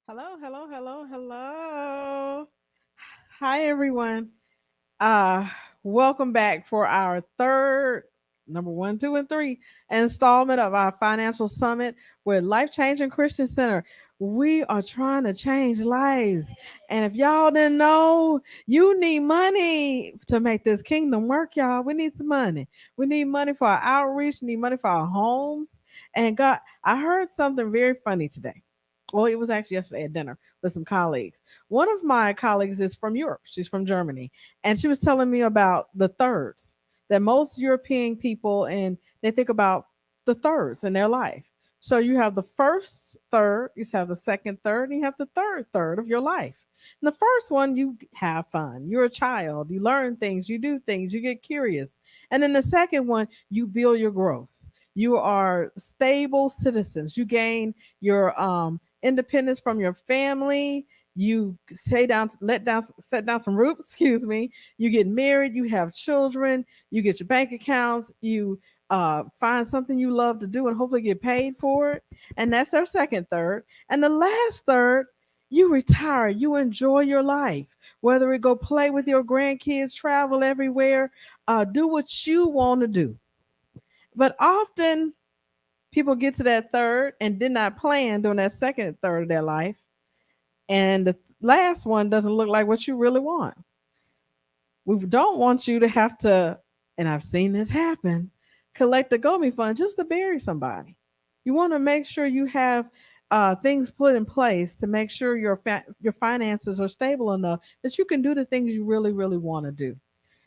Hello, hello, hello, hello. Hi, everyone. Welcome back for our third, number one, two, and three installment of our financial summit with Life Changing Christian Center. We are trying to change lives. And if y'all didn't know, you need money to make this kingdom work, y'all. We need some money. We need money for our outreach, we need money for our homes. And God, I heard something very funny today. Well, it was actually yesterday at dinner with some colleagues. One of my colleagues is from Europe. She's from Germany. And she was telling me about the thirds that most European people and they think about the thirds in their life. So you have the first third, you have the second third, and you have the third third of your life. And the first one, you have fun. You're a child. You learn things. You do things. You get curious. And then the second one, you build your growth. You are stable citizens. You gain your independence from your family. You set down some roots. Excuse me. You get married. You have children. You get your bank accounts. You find something you love to do and hopefully get paid for it. And that's our second third. And the last third, you retire. You enjoy your life. Whether it go play with your grandkids, travel everywhere, do what you want to do. But often people get to that third and did not plan during that second third of their life, and the last one doesn't look like what you really want. We don't want you to have to, and I've seen this happen, collect a GoMe fund just to bury somebody. You want to make sure you have things put in place to make sure your finances are stable enough that you can do the things you really really want to do.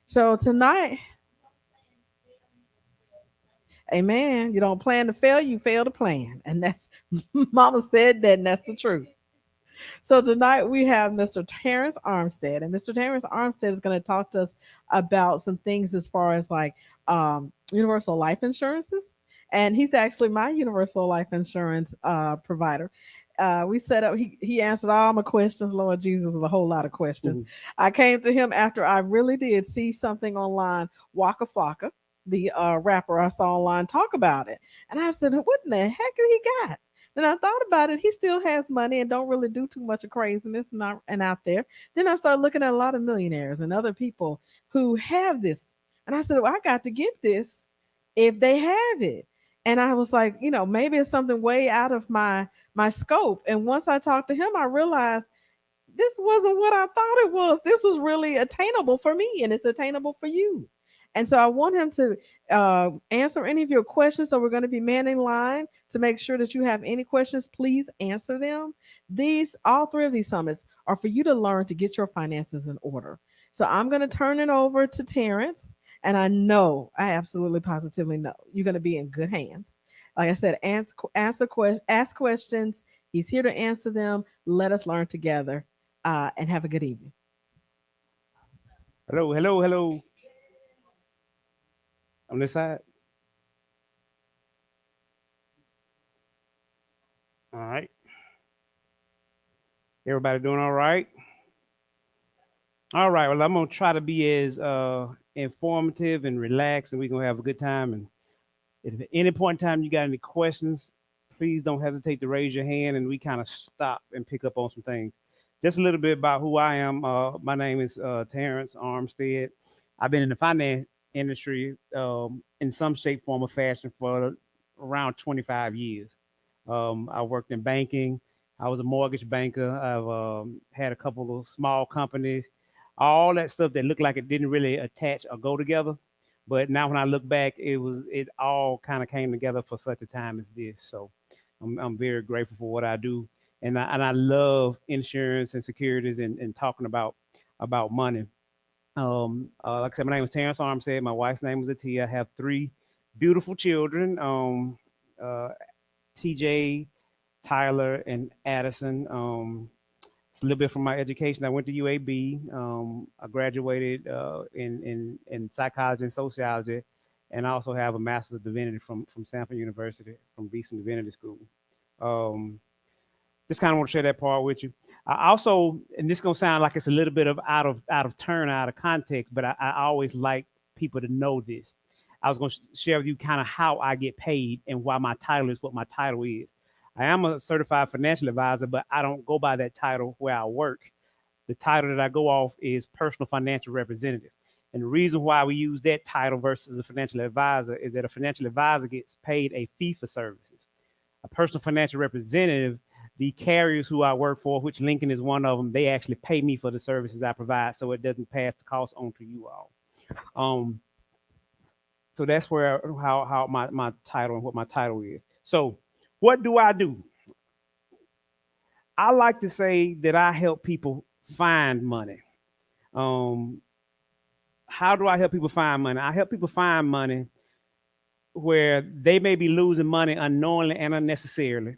So tonight, amen. You don't plan to fail, you fail to plan, and that's Mama said that, and that's the truth. So tonight we have Mr. Terence Armstead, and Mr. Terence Armstead is going to talk to us about some things as far as like universal life insurances, and he's actually my universal life insurance provider. We set up. He answered all my questions. Lord Jesus, was a whole lot of questions. Mhm. I came to him after I really did see something online, Waka Flocka, the rapper I saw online, talk about it, and I said, "What in the heck did he got?" Then I thought about it. He still has money and don't really do too much of craziness and out there. Then I started looking at a lot of millionaires and other people who have this. And I said, well, I got to get this if they have it. And I was like, maybe it's something way out of my scope. And once I talked to him, I realized this wasn't what I thought it was. This was really attainable for me, and it's attainable for you. And so I want him to answer any of your questions. So we're going to be manning line to make sure that you have any questions. Please answer them. All three of these summits are for you to learn to get your finances in order. So I'm going to turn it over to Terrence, and I absolutely positively know you're going to be in good hands. Like I said, ask questions. He's here to answer them. Let us learn together and have a good evening. Hello, hello, hello. On this side. All right. Everybody doing all right? All right. Well, I'm gonna try to be as informative and relaxed, and we're gonna have a good time. And if at any point in time you got any questions, please don't hesitate to raise your hand, and we kind of stop and pick up on some things. Just a little bit about who I am. My name is Terrence Armstead. I've been in the finance industry in some shape, form, or fashion for around 25 years. I worked in banking. I was a mortgage banker. I've had a couple of small companies, all that stuff that looked like it didn't really attach or go together. But now when I look back, it all kind of came together for such a time as this. So I'm very grateful for what I do, and I love insurance and securities and talking about money. Like I said, my name is Terrence Armstead. My wife's name is Atia. I have three beautiful children. Uh, TJ, Tyler, and Addison. It's a little bit from my education. I went to UAB. I graduated in psychology and sociology, and I also have a master's of divinity from Stanford University, from Beeson Divinity School. Um, just kind of want to share that part with you. I also, and this is gonna sound like it's a little bit of out of turn, out of context, but I always like people to know this. I was going to share with you kind of how I get paid and why my title is what my title is. I am a certified financial advisor, but I don't go by that title where I work. The title that I go off is personal financial representative. And the reason why we use that title versus a financial advisor is that a financial advisor gets paid a fee for services. A personal financial representative, the carriers who I work for, which Lincoln is one of them, they actually pay me for the services I provide, so it doesn't pass the cost on to you all. Um, so that's where how my title and what my title is. So what do I do? I like to say that I help people find money. Um, how do I help people find money? I help people find money where they may be losing money unknowingly and unnecessarily.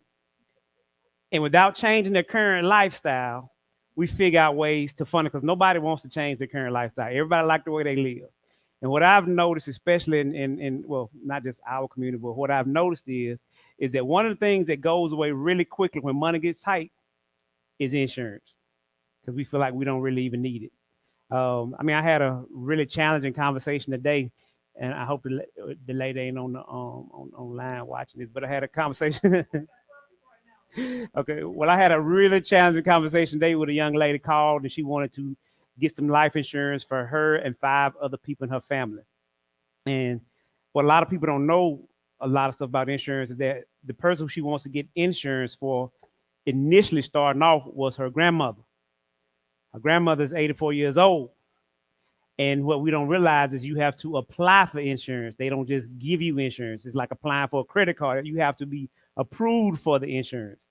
And without changing their current lifestyle, we figure out ways to fund it because nobody wants to change their current lifestyle. Everybody like the way they live. And what I've noticed, especially in well, not just our community, but what I've noticed is that one of the things that goes away really quickly when money gets tight is insurance because we feel like we don't really even need it. I mean, I had a really challenging conversation today, and I hope the lady ain't on the online watching this, but I had a conversation. Okay, well, I had a really challenging conversation today with a young lady called, and she wanted to get some life insurance for her and five other people in her family. And what a lot of people don't know a lot of stuff about insurance is that the person who she wants to get insurance for initially starting off was her grandmother. Her grandmother is 84 years old. And what we don't realize is you have to apply for insurance. They don't just give you insurance. It's like applying for a credit card. You have to be approved for the insurance.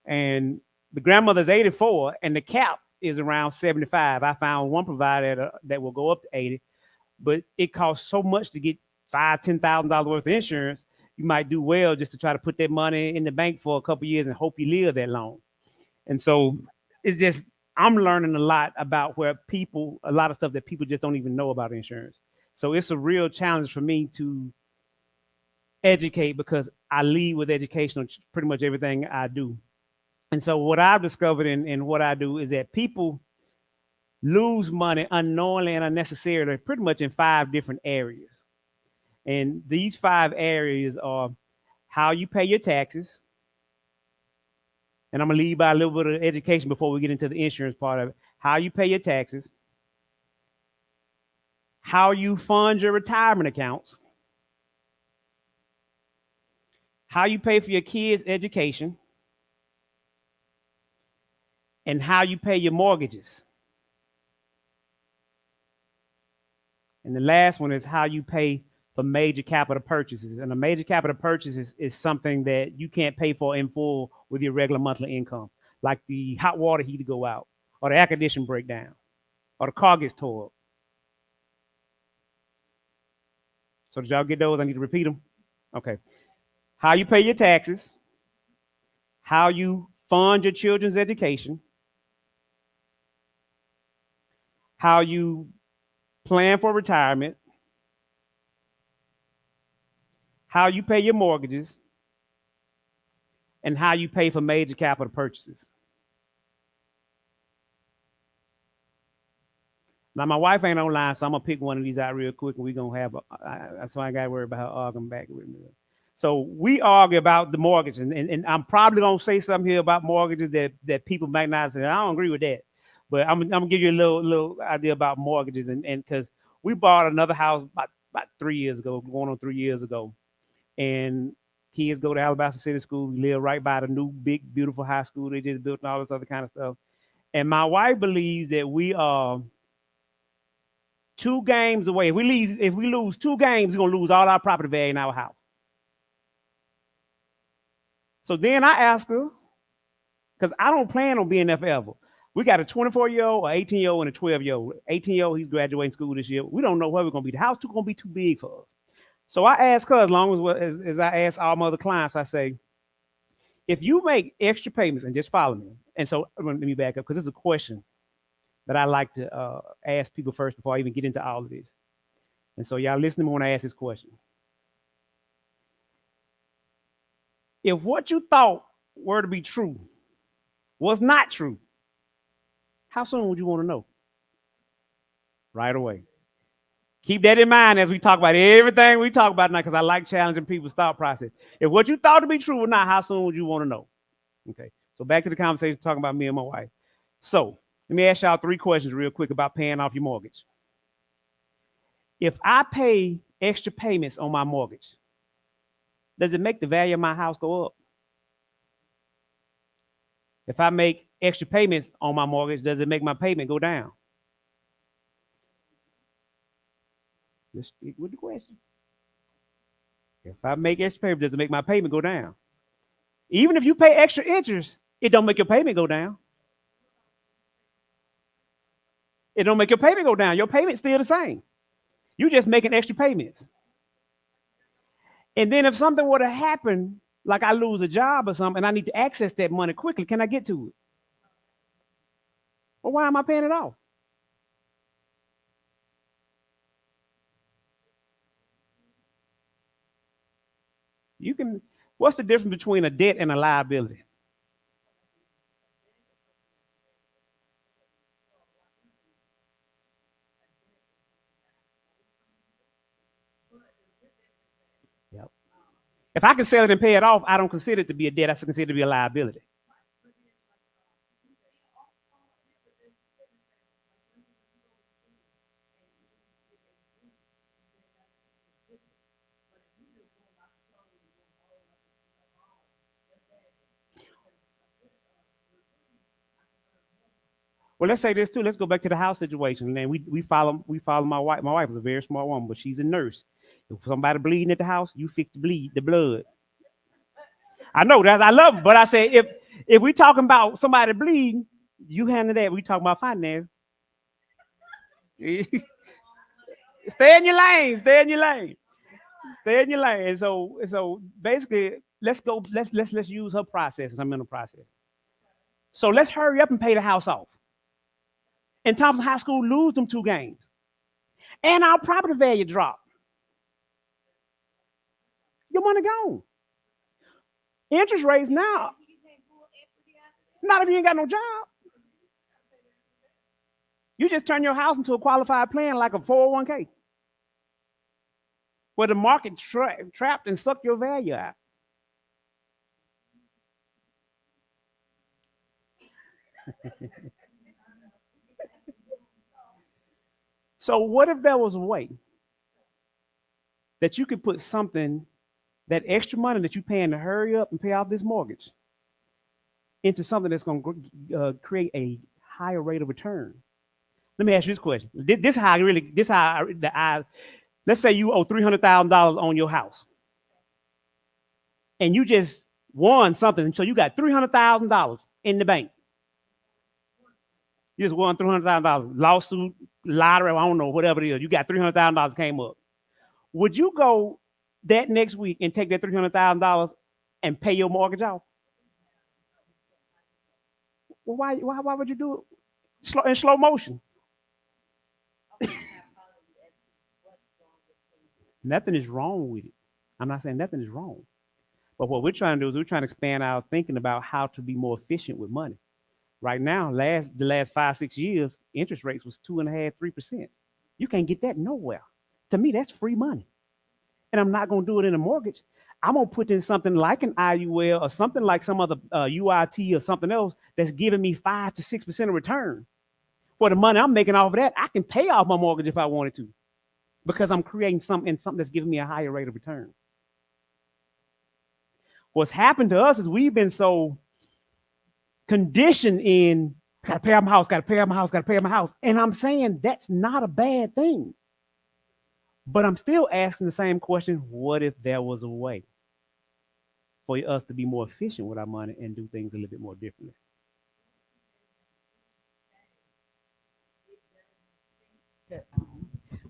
And the grandmother's 84, and the cap is around 75. I found one provider that will go up to 80, but it costs so much to get $5,000, $10,000 worth of insurance. You might do well just to try to put that money in the bank for a couple of years and hope you live that long. And so it's just I'm learning a lot about where people a lot of stuff that people just don't even know about insurance. So it's a real challenge for me to educate because I lead with education on pretty much everything I do. And so what I've discovered in what I do is that people lose money unknowingly and unnecessarily pretty much in five different areas. And these five areas are how you pay your taxes, and I'm gonna lead by a little bit of education before we get into the insurance part of it. How you pay your taxes, how you fund your retirement accounts, how you pay for your kids' education, and how you pay your mortgages. And the last one is how you pay for major capital purchases. And a major capital purchase is something that you can't pay for in full with your regular monthly income, like the hot water heater go out, or the air conditioner break down, or the car gets towed up. So did y'all get those? I need to repeat them. Okay. How you pay your taxes, how you fund your children's education, how you plan for retirement, how you pay your mortgages, and how you pay for major capital purchases. Now my wife ain't online, so I'm gonna pick one of these out real quick, and we're gonna have. So I ain't gotta worry about her arguing back with me. So we argue about the mortgage, and I'm probably gonna say something here about mortgages that people might not say. I don't agree with that, but I'm gonna give you a little idea about mortgages, and because we bought another house about 3 years ago, going on 3 years ago, and kids go to Alabama City School. We live right by the new big beautiful high school they just built and all this other kind of stuff. And my wife believes that we are 2 games away. If we lose 2 games, we're gonna lose all our property value in our house. So then I ask her, because I don't plan on being there forever. We got a 24-year-old, an 18-year-old, and a 12-year-old. 18-year-old, he's graduating school this year. We don't know where we're gonna be. The house is gonna be too big for us. So I ask her, as long as I ask all my other clients, I say, if you make extra payments, and just follow me. And so let me back up because this is a question that I like to ask people first before I even get into all of this. And so y'all listen to me when I ask this question. If what you thought were to be true was not true, how soon would you want to know? Right away. Keep that in mind as we talk about everything we talk about now, because I like challenging people's thought process. If what you thought to be true or not, how soon would you want to know? Okay. So back to the conversation talking about me and my wife. So let me ask y'all three questions real quick about paying off your mortgage. If I pay extra payments on my mortgage, does it make the value of my house go up? If I make extra payments on my mortgage, does it make my payment go down? Let's stick with the question. If I make extra payments, does it make my payment go down? Even if you pay extra interest, it don't make your payment go down. It don't make your payment go down. Your payment's still the same. You just making extra payments. And then if something were to happen, like I lose a job or something, and I need to access that money quickly, can I get to it? Well, why am I paying it off? You can. What's the difference between a debt and a liability? Yep. If I can sell it and pay it off, I don't consider it to be a debt. I consider it to be a liability. Well, let's say this too. Let's go back to the house situation. And we follow my wife. My wife is a very smart woman, but she's a nurse. If somebody bleeding at the house, you fix the blood. I know that I love them, but I say if we talking about somebody bleeding, you handle that. We talking about finance. Stay in your lane. Stay in your lane. Stay in your lane. And so basically, let's go. Let's use her process as her mental process. So let's hurry up and pay the house off. And Thompson High School lose them 2 games, and our property value drop. Your money gone. Interest rates now. Not if you ain't got no job. You just turn your house into a qualified plan like a 401k, where the market trapped and sucked your value out. So what if there was a way that you could put something, that extra money that you're paying to hurry up and pay off this mortgage, into something that's going to create a higher rate of return? Let me ask you this question. This is how I really, this is how let's say you owe $300,000 on your house, and you just won something, so you got $300,000 in the bank. You just won $300,000, lawsuit, lottery, I don't know, whatever it is. You got $300,000 came up. Would you go that next week and take that $300,000 and pay your mortgage off? Well, why would you do it in slow motion? Nothing is wrong with it. I'm not saying nothing is wrong. But what we're trying to do is we're trying to expand our thinking about how to be more efficient with money. Right now, the last 5 6 years, interest rates was 2.5 3%. You can't get that nowhere. To me, that's free money, and I'm not going to do it in a mortgage. I'm going to put in something like an IUL or something like some other UIT or something else that's giving me 5 to 6% of return. For the money I'm making off of that, I can pay off my mortgage if I wanted to, because I'm creating something that's giving me a higher rate of return. What's happened to us is we've been so conditioned in gotta pay off my house, gotta pay off my house, gotta pay off my house. And I'm saying that's not a bad thing. But I'm still asking the same question: what if there was a way for us to be more efficient with our money and do things a little bit more differently?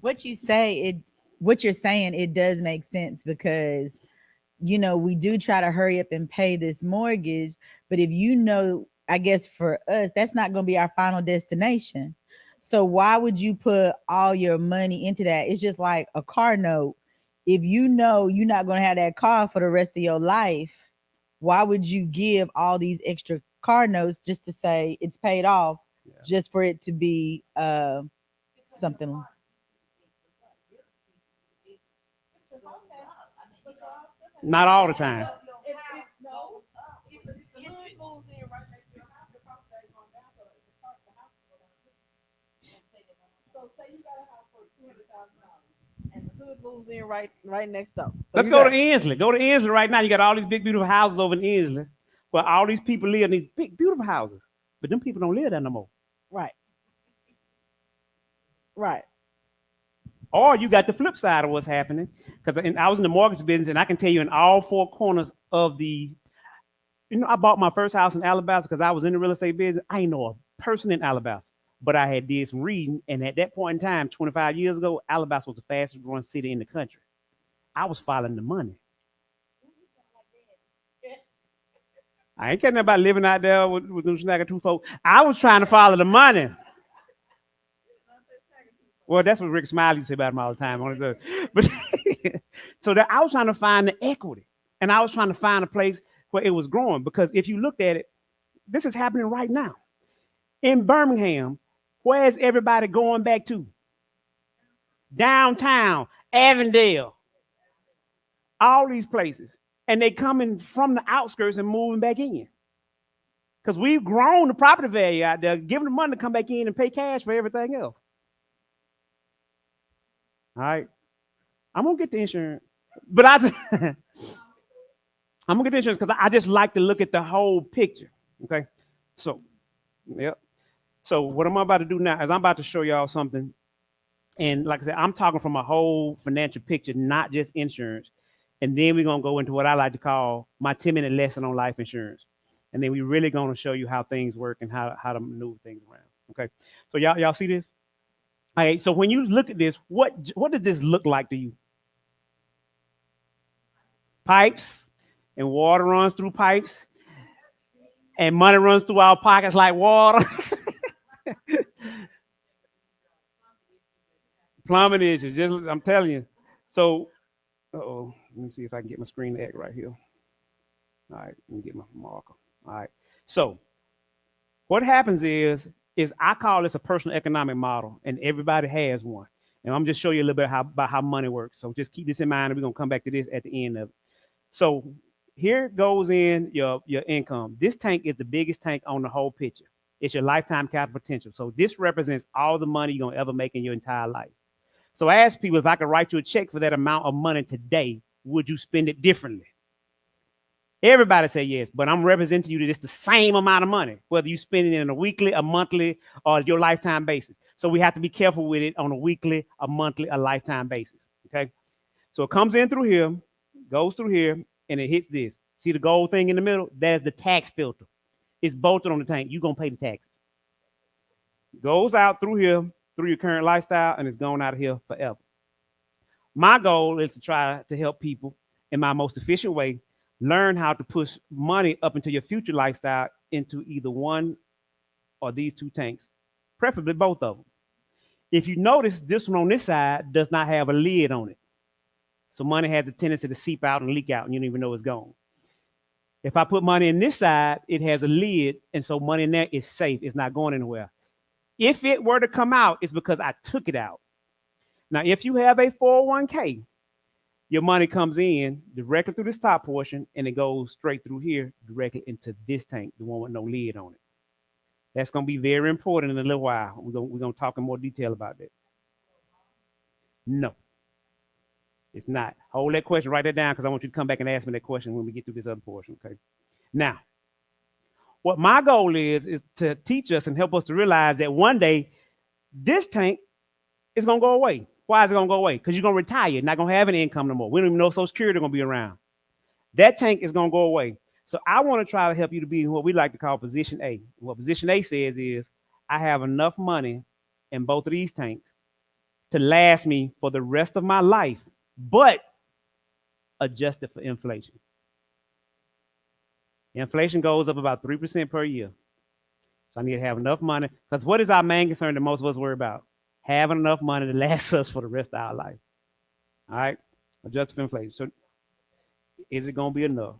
What you say it what you're saying, it does make sense because we do try to hurry up and pay this mortgage, but if I guess for us that's not going to be our final destination. So why would you put all your money into that? It's just like a car note. If you know you're not going to have that car for the rest of your life, why would you give all these extra car notes just to say it's paid off, Yeah. just for it to be something? Not all the time. So say you got a house for $200,000, and the hood moves in right next door. So Let's you go to got Inslee. Go to Inslee right now. You got all these big, beautiful houses over in Inslee where all these people live in these big, beautiful houses. But them people don't live there no more. right, right. Or you got the flip side of what's happening. Because I was in the mortgage business, and I can tell you in all four corners of I bought my first house in Alabama because I was in the real estate business. I ain't know a person in Alabama. But I had did some reading, and at that point in time, 25 years ago, Alabama was the fastest growing city in the country. I was following the money. I ain't caring about living out there with them snagging two folks. I was trying to follow the money. Well, that's what Rick Smiley used to say about him all the time. But so that I was trying to find the equity, and I was trying to find a place where it was growing. Because if you looked at it, this is happening right now in Birmingham. Where's everybody going back to? Downtown, Avondale, all these places, and they coming from the outskirts and moving back in. Because we've grown the property value out there, giving them money to come back in and pay cash for everything else. All right. I'm gonna get the insurance. But I'm gonna get the insurance because I just like to look at the whole picture. Okay. So, yep. So what I'm about to do now is I'm about to show y'all something. And like I said, I'm talking from a whole financial picture, not just insurance. And then we're gonna go into what I like to call my 10-minute lesson on life insurance. And then we're really gonna show you how things work and how to maneuver things around. Okay. So y'all see this? All right. So when you look at this, what does this look like to you? Pipes, and water runs through pipes, and money runs through our pockets like water. Plumbing issues, I'm telling you. So, let me see if I can get my screen to act right here. All right, let me get my marker. All right. So, what happens is I call this a personal economic model, and everybody has one. And I'm just show you a little bit about how money works. So just keep this in mind, and we're gonna come back to this at the end of it. So here goes in your income. This tank is the biggest tank on the whole picture. It's your lifetime capital potential. So this represents all the money you're gonna ever make in your entire life. So I ask people, if I could write you a check for that amount of money today, would you spend it differently? Everybody say yes, but I'm representing you that it's the same amount of money, whether you spend it in a weekly, a monthly, or your lifetime basis. So we have to be careful with it on a weekly, a monthly, a lifetime basis. Okay. So it comes in through here, goes through here, and it hits this. See the gold thing in the middle? That's the tax filter. It's bolted on the tank. You're gonna pay the taxes. Goes out through here, through your current lifestyle, and it's going out of here forever. My goal is to try to help people in my most efficient way learn how to push money up into your future lifestyle into either one or these two tanks, preferably both of them. If you notice, this one on this side does not have a lid on it. So money has a tendency to seep out and leak out, and you don't even know it's gone. If I put money in this side, it has a lid, and so money in there is safe. It's not going anywhere. If it were to come out, it's because I took it out. Now, if you have a 401k, your money comes in directly through this top portion, and it goes straight through here directly into this tank, the one with no lid on it. That's going to be very important in a little while. We're going to talk in more detail about that. No, it's not. Hold that question, write that down, because I want you to come back and ask me that question when we get through this other portion, okay? Now, what my goal is to teach us and help us to realize that one day this tank is going to go away. Why is it going to go away? Because you're going to retire. You're not going to have any income no more. We don't even know if Social Security is going to be around. That tank is going to go away. So I want to try to help you to be in what we like to call position A. What position A says is, I have enough money in both of these tanks to last me for the rest of my life, but adjusted for inflation. Inflation goes up about 3% per year. So I need to have enough money. Because what is our main concern that most of us worry about? Having enough money to last us for the rest of our life. All right? Adjusted for inflation. So is it going to be enough?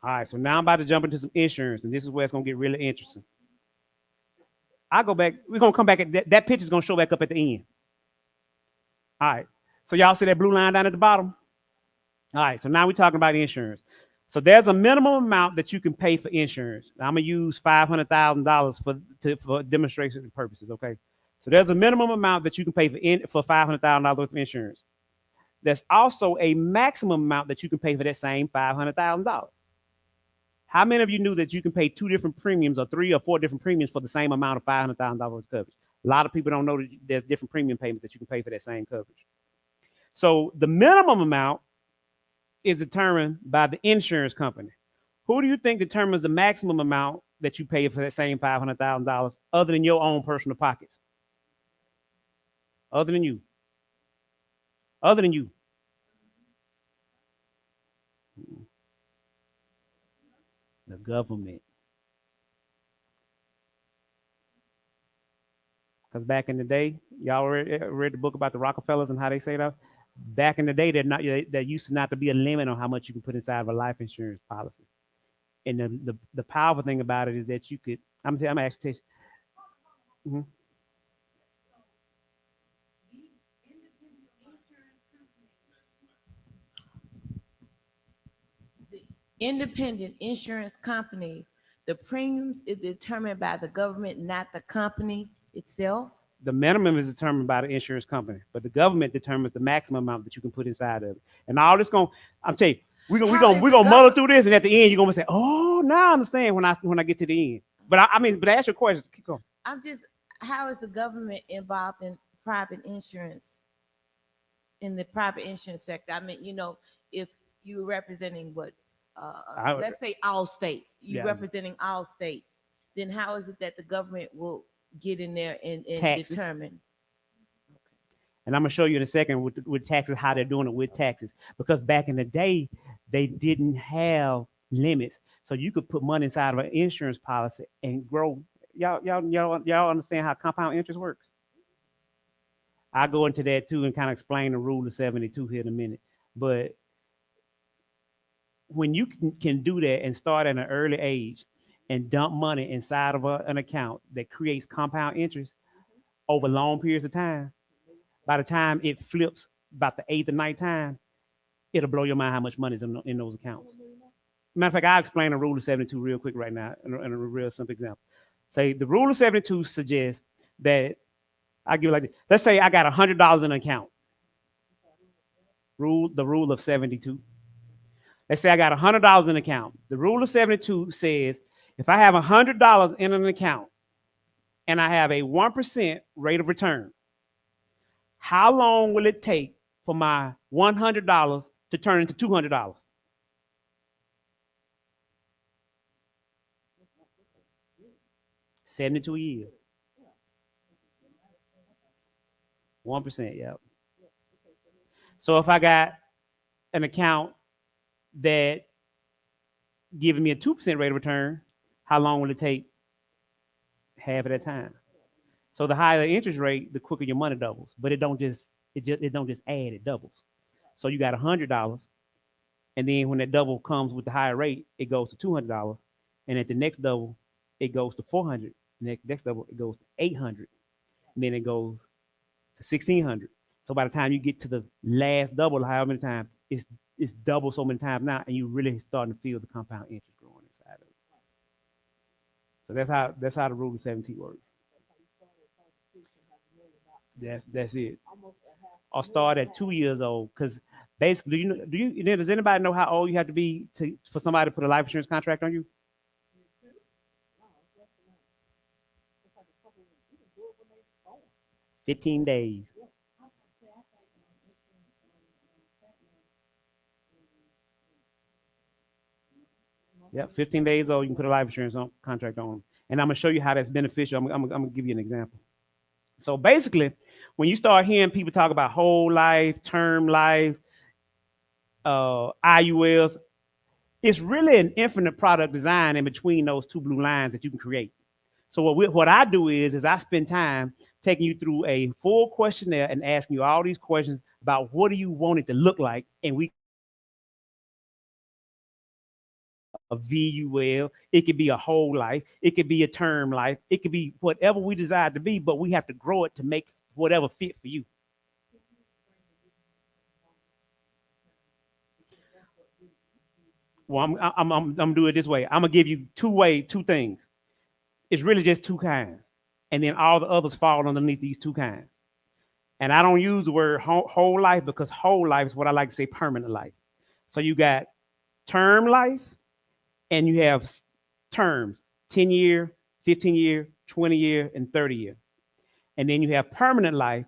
All right, so now I'm about to jump into some insurance, and this is where it's going to get really interesting. I go back. We're going to come back. That picture's going to show back up at the end. All right. So y'all see that blue line down at the bottom? All right, so now we're talking about insurance. So there's a minimum amount that you can pay for insurance. I'm gonna use $500,000 for demonstration purposes. Okay. So there's a minimum amount that you can pay for $500,000 worth of insurance. There's also a maximum amount that you can pay for that same $500,000. How many of you knew that you can pay two different premiums or three or four different premiums for the same amount of $500,000 coverage? A lot of people don't know that there's different premium payments that you can pay for that same coverage. So the minimum amount is determined by the insurance company. Who do you think determines the maximum amount that you pay for that same $500,000 other than your own personal pockets? Other than you. Other than you. The government. Because back in the day, y'all read the book about the Rockefellers and how they say that. Back in the day, there used to not to be a limit on how much you can put inside of a life insurance policy. And the powerful thing about it is that you could. I'm actually. Mm-hmm. The independent insurance company, the premiums is determined by the government, not the company itself. The minimum is determined by the insurance company, but the government determines the maximum amount that you can put inside of it. And all this going, I'm telling you, we're gonna muddle through this, and at the end you're gonna say, "Oh, now I understand when I get to the end." But but ask your questions. Keep going. I'm just, how is the government involved in private insurance, in the private insurance sector? I mean, if you're representing let's say Allstate, you're Yeah. representing Allstate, then how is it that the government will get in there and Taxes. determine? And I'm gonna show you in a second with taxes how they're doing it with taxes. Because back in the day, they didn't have limits, so you could put money inside of an insurance policy and grow. Y'all understand how compound interest works? I'll go into that too and kind of explain the rule of 72 here in a minute. But when you can do that and start at an early age and dump money inside of an account that creates compound interest over long periods of time, by the time it flips about the eighth or ninth time, it'll blow your mind how much money is in those accounts. Matter of fact, I'll explain the rule of 72 real quick right now in a real simple example. Say the rule of 72 suggests that I give it like this. Let's say I got $100 in an account. The rule of 72. Let's say I got $100 in an account. The rule of 72 says if I have $100 in an account and I have a 1% rate of return, how long will it take for my $100 to turn into $200? 72 years. 1%, yeah. So if I got an account that giving me a 2% rate of return, how long will it take? Half of that time. So the higher the interest rate, the quicker your money doubles. But it don't just add, it doubles. So you got $100, and then when that double comes with the higher rate, it goes to $200, and at the next double, it goes to $400. Next double, it goes to $800, and then it goes to $1,600. So by the time you get to the last double, however many times, it's double so many times now, and you really starting to feel the compound interest growing inside of it. So that's how the rule of 70 works. That's it. Or start at 2 years old, because basically, does anybody know how old you have to be for somebody to put a life insurance contract on you? 15 days. Yeah, 15 days old, you can put a life insurance contract on them. And I'm gonna show you how that's beneficial. I'm gonna give you an example. So basically, when you start hearing people talk about whole life, term life, IULs, it's really an infinite product design in between those two blue lines that you can create. So what I do is I spend time taking you through a full questionnaire and asking you all these questions about what do you want it to look like, and we a VUL, it could be a whole life, it could be a term life, it could be whatever we desire to be, but we have to grow it to make whatever fit for you. Well, I'm gonna do it this way. I'm gonna give you two things. It's really just two kinds, and then all the others fall underneath these two kinds. And I don't use the word whole life because whole life is what I like to say permanent life. So you got term life, and you have terms 10-year, 15-year, 20-year, and 30-year. And then you have permanent life,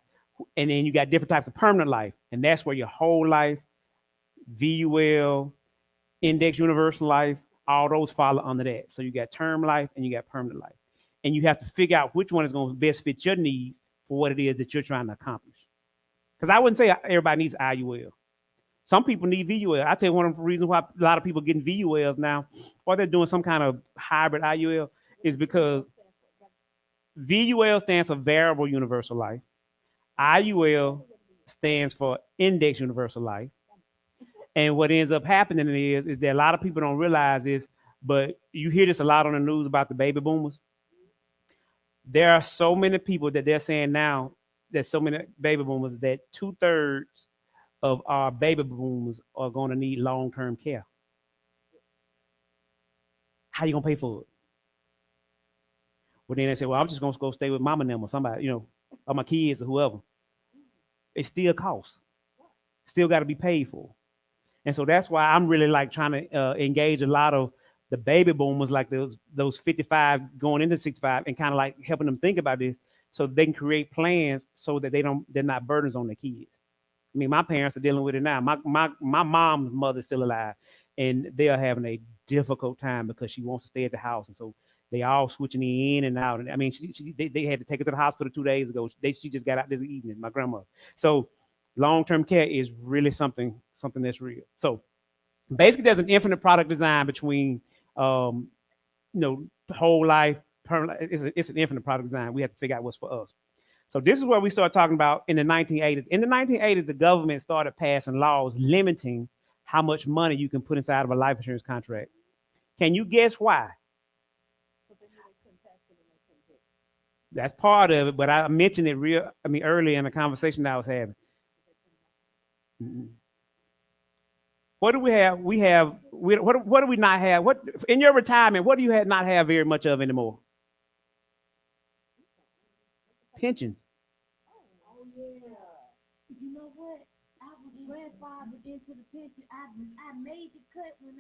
and then you got different types of permanent life, and that's where your whole life, VUL, index universal life, all those follow under that. So you got term life and you got permanent life. And you have to figure out which one is going to best fit your needs for what it is that you're trying to accomplish. Because I wouldn't say everybody needs IUL. Some people need VUL. I tell you one of the reasons why a lot of people are getting VULs now, or they're doing some kind of hybrid IUL, is because VUL stands for variable universal life. IUL stands for index universal life. And what ends up happening is that a lot of people don't realize this, but you hear this a lot on the news about the baby boomers. There are so many people that they're saying now, there's so many baby boomers that 2/3 of our baby boomers are going to need long-term care. How you gonna pay for it? Well, then they say, well, I'm just gonna go stay with mama and them or somebody, or my kids or whoever. It still costs. Still got to be paid for. And so that's why I'm really like trying to engage a lot of the baby boomers, like those 55 going into 65, and kind of like helping them think about this, so they can create plans so that they're not burdens on their kids. I mean, my parents are dealing with it now. My mom's mother's still alive, and they are having a difficult time because she wants to stay at the house, and so they all switching in and out. And I mean, they had to take her to the hospital 2 days ago. She just got out this evening. My grandmother. So long-term care is really something that's real. So basically, there's an infinite product design between whole life. It's an infinite product design. We have to figure out what's for us. So this is where we start talking about in the 1980s. In the 1980s, the government started passing laws limiting how much money you can put inside of a life insurance contract. Can you guess why? That's part of it, but I mentioned it earlier in the conversation that I was having. What do we have? What do we not have? What in your retirement? What do you not have very much of anymore? Pensions. Oh yeah. You know what? I was grandfathered into the pension. I made the cut when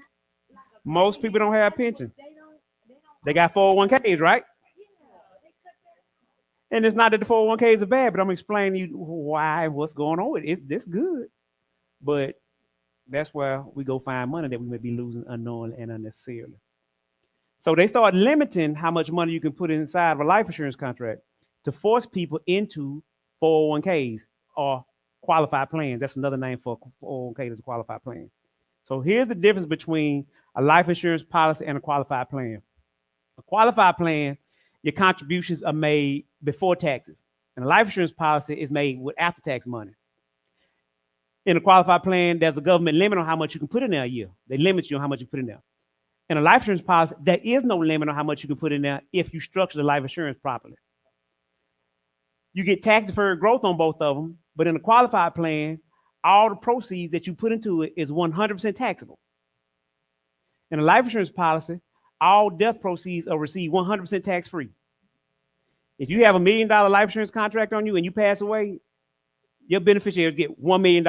Most people don't have pensions. They don't. They got 401ks, right? And it's not that the 401ks are bad, but I'm explaining to you why, what's going on with it. This good, but that's where we go find money that we may be losing unknowingly and unnecessarily. So they start limiting how much money you can put inside of a life insurance contract to force people into 401ks or qualified plans. That's another name for 401k, is a qualified plan. So here's the difference between a life insurance policy and a qualified plan. A qualified plan, your contributions are made before taxes. And a life insurance policy is made with after-tax money. In a qualified plan, there's a government limit on how much you can put in there a year. They limit you on how much you put in there. In a life insurance policy, there is no limit on how much you can put in there if you structure the life insurance properly. You get tax-deferred growth on both of them, but in a qualified plan, all the proceeds that you put into it is 100% taxable. In a life insurance policy, all death proceeds are received 100% tax-free. If you have $1 million life insurance contract on you and you pass away, your beneficiaries get $1 million.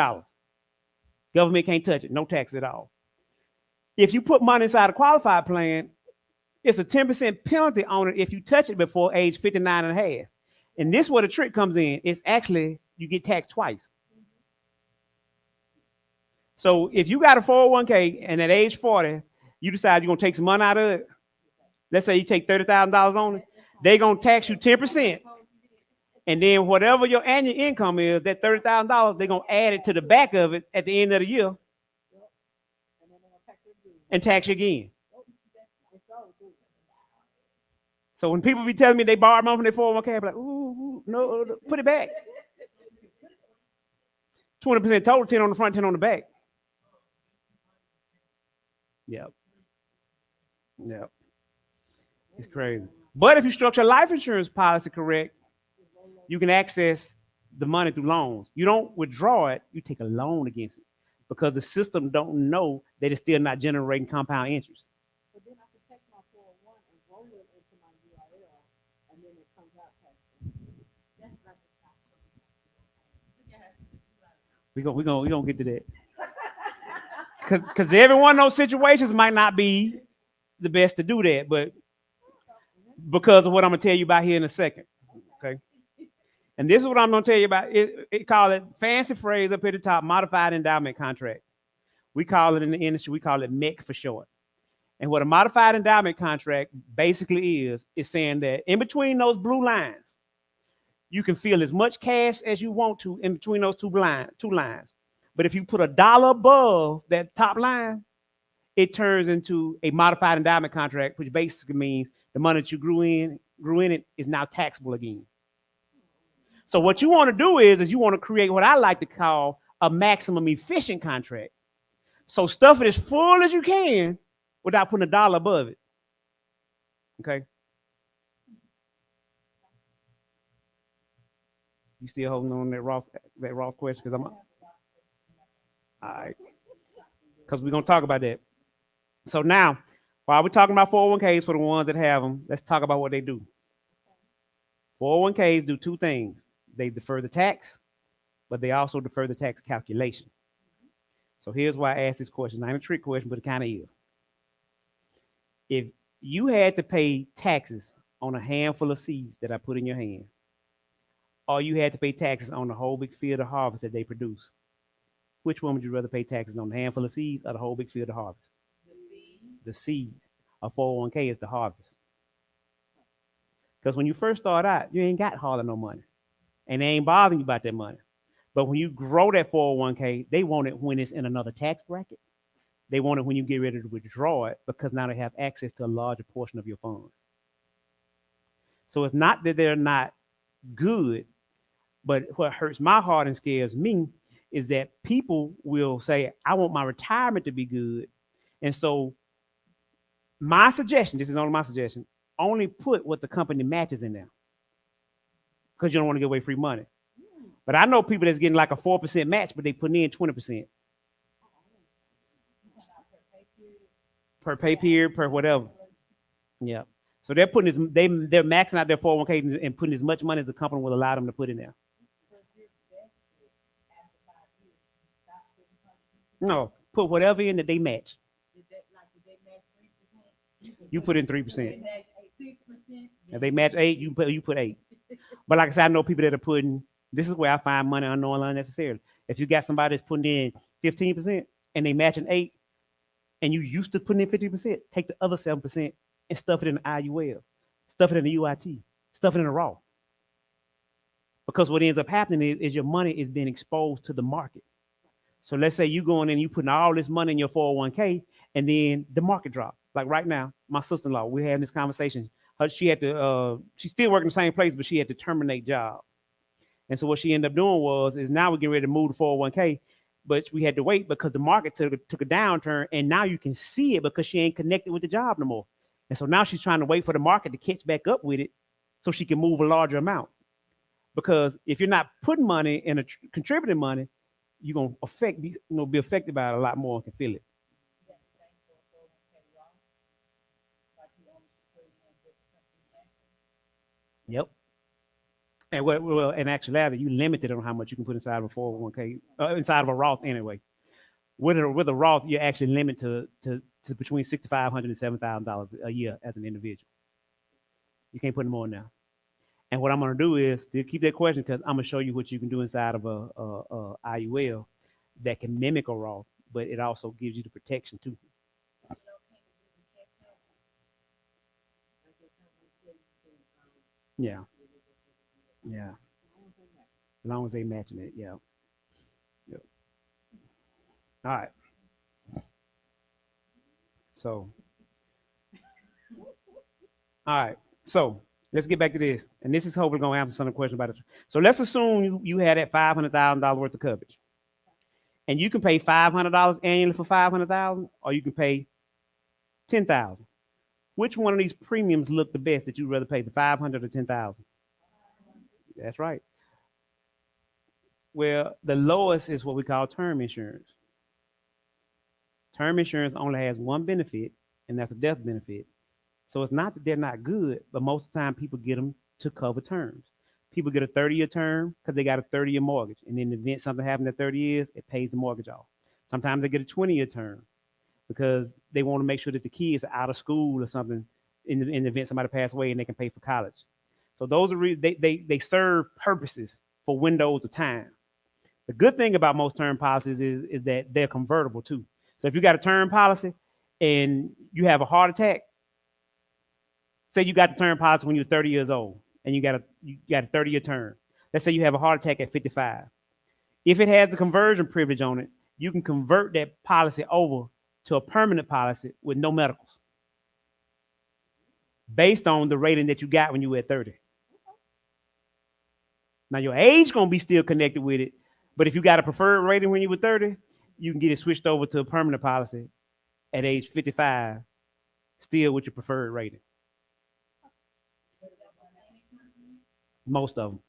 Government can't touch it, no tax at all. If you put money inside a qualified plan, it's a 10% penalty on it if you touch it before age 59 and a half. And this is where the trick comes in. It's actually, you get taxed twice. So if you got a 401k and at age 40, you decide you're going to take some money out of it, let's say you take $30,000 on it, they're going to tax you 10%. And then whatever your annual income is, that $30,000, they're going to add it to the back of it at the end of the year and tax you again. So when people be telling me they borrowed money from their 401k, I'm like, ooh, no, put it back. 20% total, 10 on the front, 10 on the back. Yep. It's crazy. But if you structure a life insurance policy correct, you can access the money through loans. You don't withdraw it, you take a loan against it. because the system don't know that it's still not generating compound interest. But then I can take my 401 and roll it into my UIL, and then it comes out taxable. That's like We gonna get to that. Because every one of those situations might not be the best to do that, but because of what I'm gonna tell you about here in a second. Okay. And this is what I'm gonna tell you about. It call it fancy phrase up at the top, modified endowment contract. We call it in the industry, we call it MEC for short. And what a modified endowment contract basically is saying that in between those blue lines, you can feel as much cash as you want to in between those two lines. But if you put $1 above that top line, it turns into a modified endowment contract, which basically means the money that you grew in it is now taxable again. So what you want to do is you want to create what I like to call a maximum efficient contract. So stuff it as full as you can without putting $1 above it. Okay. You still holding on that Roth question? Because all right. Because we're gonna talk about that. So now, while we're talking about 401ks for the ones that have them, let's talk about what they do. 401ks do two things. They defer the tax, but they also defer the tax calculation. So here's why I asked this question. Not a trick question, but it kind of is. If you had to pay taxes on a handful of seeds that I put in your hand, or you had to pay taxes on the whole big field of harvest that they produce, which one would you rather pay taxes on, the handful of seeds or the whole big field of harvest? The seeds. A 401k is the harvest. Because when you first start out, you ain't got hardly no money. And they ain't bothering you about that money. But when you grow that 401k, they want it when it's in another tax bracket. They want it when you get ready to withdraw it because now they have access to a larger portion of your funds. So it's not that they're not good, but what hurts my heart and scares me is that people will say, I want my retirement to be good. And so my suggestion, this is only my suggestion, only put what the company matches in there because you don't want to give away free money. But I know people that's getting like a 4% match, but they put in 20%. Per pay period, per whatever. Yeah. So they're putting they're maxing out their 401k and putting as much money as the company will allow them to put in there. No, put whatever in that they match. You put in 3%. If they match 8, you put 8. But like I said, I know people that are putting. This is where I find money unknowingly unnecessarily. If you got somebody that's putting in 15% and they matching 8, and you used to putting in 50%, take the other 7% and stuff it in the IUL, stuff it in the UIT, stuff it in the Raw. Because what ends up happening is your money is being exposed to the market. So let's say you going in and you putting all this money in your 401k, and then the market drop. Like right now, my sister-in-law, we're having this conversation. She had to, she's still working the same place, but she had to terminate job. And so what she ended up doing is now we're getting ready to move to 401k, but we had to wait because the market took a downturn, and now you can see it because she ain't connected with the job no more. And so now she's trying to wait for the market to catch back up with it so she can move a larger amount. Because if you're not putting money and contributing money, you're gonna be affected by it a lot more and can feel it. Yep. And well, in actuality, you limited on how much you can put inside of a 401k, inside of a Roth anyway. With a Roth, you're actually limited to between $6,500 and $7,000 a year as an individual. You can't put more now. And what I'm going to do is to keep that question because I'm going to show you what you can do inside of a IUL that can mimic a Roth, but it also gives you the protection too. Yeah. Yeah. As long as they matching it, yeah. Yep. All right. So, all right. So let's get back to this. And this is hopefully going to answer some of the questions about it. So let's assume you had that $500,000 worth of coverage. And you can pay $500 annually for $500,000, or you can pay $10,000. Which one of these premiums look the best that you'd rather pay, the $500 or $10,000? That's right. Well, the lowest is what we call term insurance. Term insurance only has one benefit, and that's a death benefit. So it's not that they're not good, but most of the time people get them to cover terms. People get a 30-year term because they got a 30-year mortgage. And in the event something happened in 30 years, it pays the mortgage off. Sometimes they get a 20-year term because they want to make sure that the kids are out of school or something in the event somebody passed away and they can pay for college. So those are they serve purposes for windows of time. The good thing about most term policies is that they're convertible too. So if you got a term policy and you have a heart attack, say you got the term policy when you're 30 years old and you got a 30-year term. Let's say you have a heart attack at 55. If it has a conversion privilege on it, you can convert that policy over to a permanent policy with no medicals based on the rating that you got when you were at 30. Now your age gonna be still connected with it, but if you got a preferred rating when you were 30, you can get it switched over to a permanent policy at age 55, still with your preferred rating. Most of them.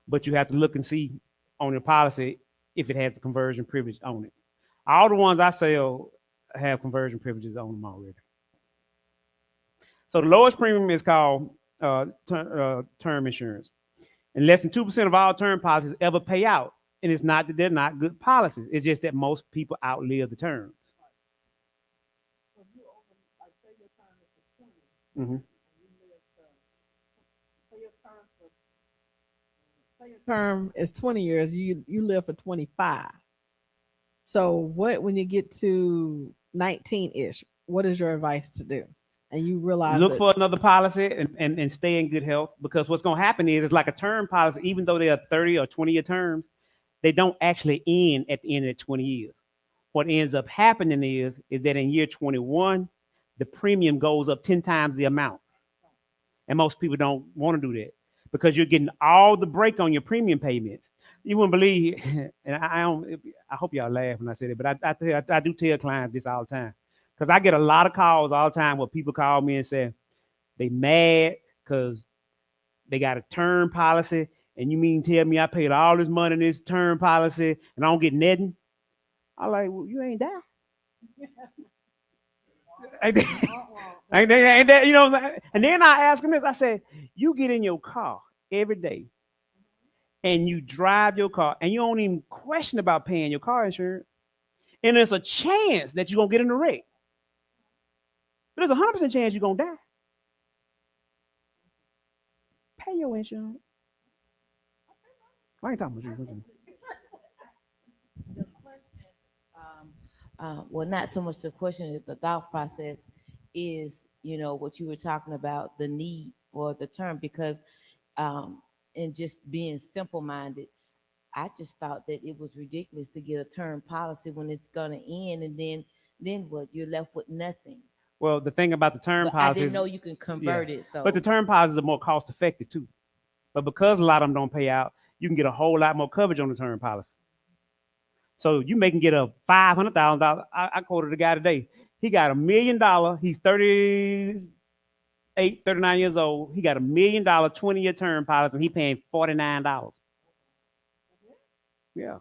But you have to look and see on your policy if it has the conversion privilege on it. All the ones I sell have conversion privileges on them already. So the lowest premium is called term insurance. And less than 2% of all term policies ever pay out. And it's not that they're not good policies. It's just that most people outlive the terms. Mm-hmm. Your term is 20 years, you live for 25. So what when you get to 19-ish, what is your advice to do? And you realize Look that for another policy and stay in good health because what's going to happen is it's like a term policy, even though they are 30 or 20-year terms, they don't actually end at the end of 20 years. What ends up happening is that in year 21, the premium goes up 10 times the amount. And most people don't want to do that because you're getting all the break on your premium payments. You wouldn't believe, and I don't. I hope y'all laugh when I say it, but I do tell clients this all the time because I get a lot of calls all the time where people call me and say they mad because they got a term policy, and you mean tell me I paid all this money in this term policy and I don't get nothing? I'm like, well, you ain't die. Ain't that, you know what I'm saying? And then I ask them this. I said, you get in your car every day and you drive your car and you don't even question about paying your car insurance. And there's a chance that you're going to get in a wreck. But there's a 100% chance you're going to die. Pay your insurance. I ain't talking about you. Well, not so much the question, the thought process is, what you were talking about, the need for the term, because, and just being simple minded, I just thought that it was ridiculous to get a term policy when it's going to end, and then what? You're left with nothing. Well, the thing about the term But I policies, didn't know you can convert it. So, but the term policies are more cost effective too. But because a lot of them don't pay out, you can get a whole lot more coverage on the term policy. So you may can get a $500,000. I quoted a guy today. He got $1 million. He's 38, 39 years old. He got $1 million 20-year term policy, and he paying $49. Yeah.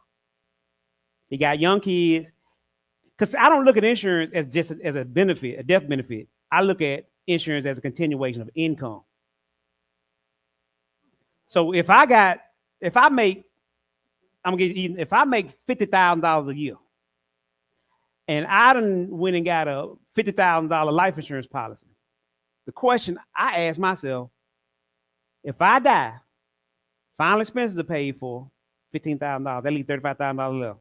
He got young kids. Because I don't look at insurance as just as a benefit, a death benefit. I look at insurance as a continuation of income. So if I make $50,000 a year, and I done went and got a $50,000 life insurance policy, the question I ask myself, if I die, final expenses are paid for, $15,000, that leaves $35,000 left.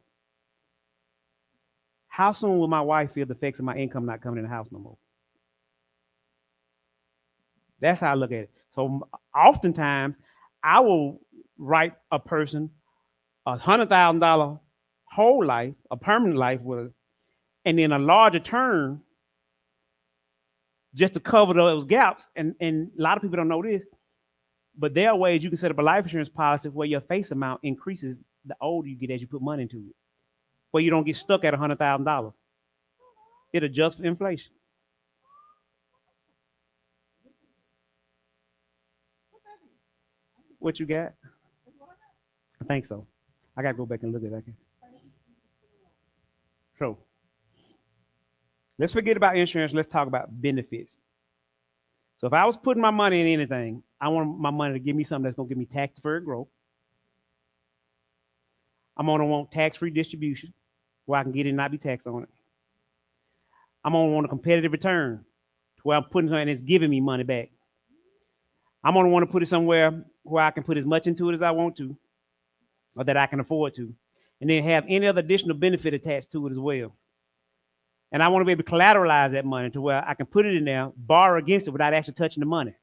How soon will my wife feel the effects of my income not coming in the house no more? That's how I look at it. So oftentimes, I will write a person $100,000 whole life, a permanent life with, and then a larger term just to cover those gaps. And a lot of people don't know this, but there are ways you can set up a life insurance policy where your face amount increases the older you get as you put money into it, where you don't get stuck at $100,000. It adjusts for inflation. What you got? I think so. I gotta go back and look at that. So Let's forget about insurance. Let's talk about benefits. So if I was putting my money in anything, I want my money to give me something that's going to give me tax-deferred growth. I'm going to want tax-free distribution where I can get it and not be taxed on it. I'm going to want a competitive return to where I'm putting something and it's giving me money back. I'm going to want to put it somewhere where I can put as much into it as I want to or that I can afford to, and then have any other additional benefit attached to it as well. And I want to be able to collateralize that money to where I can put it in there, borrow against it without actually touching the money.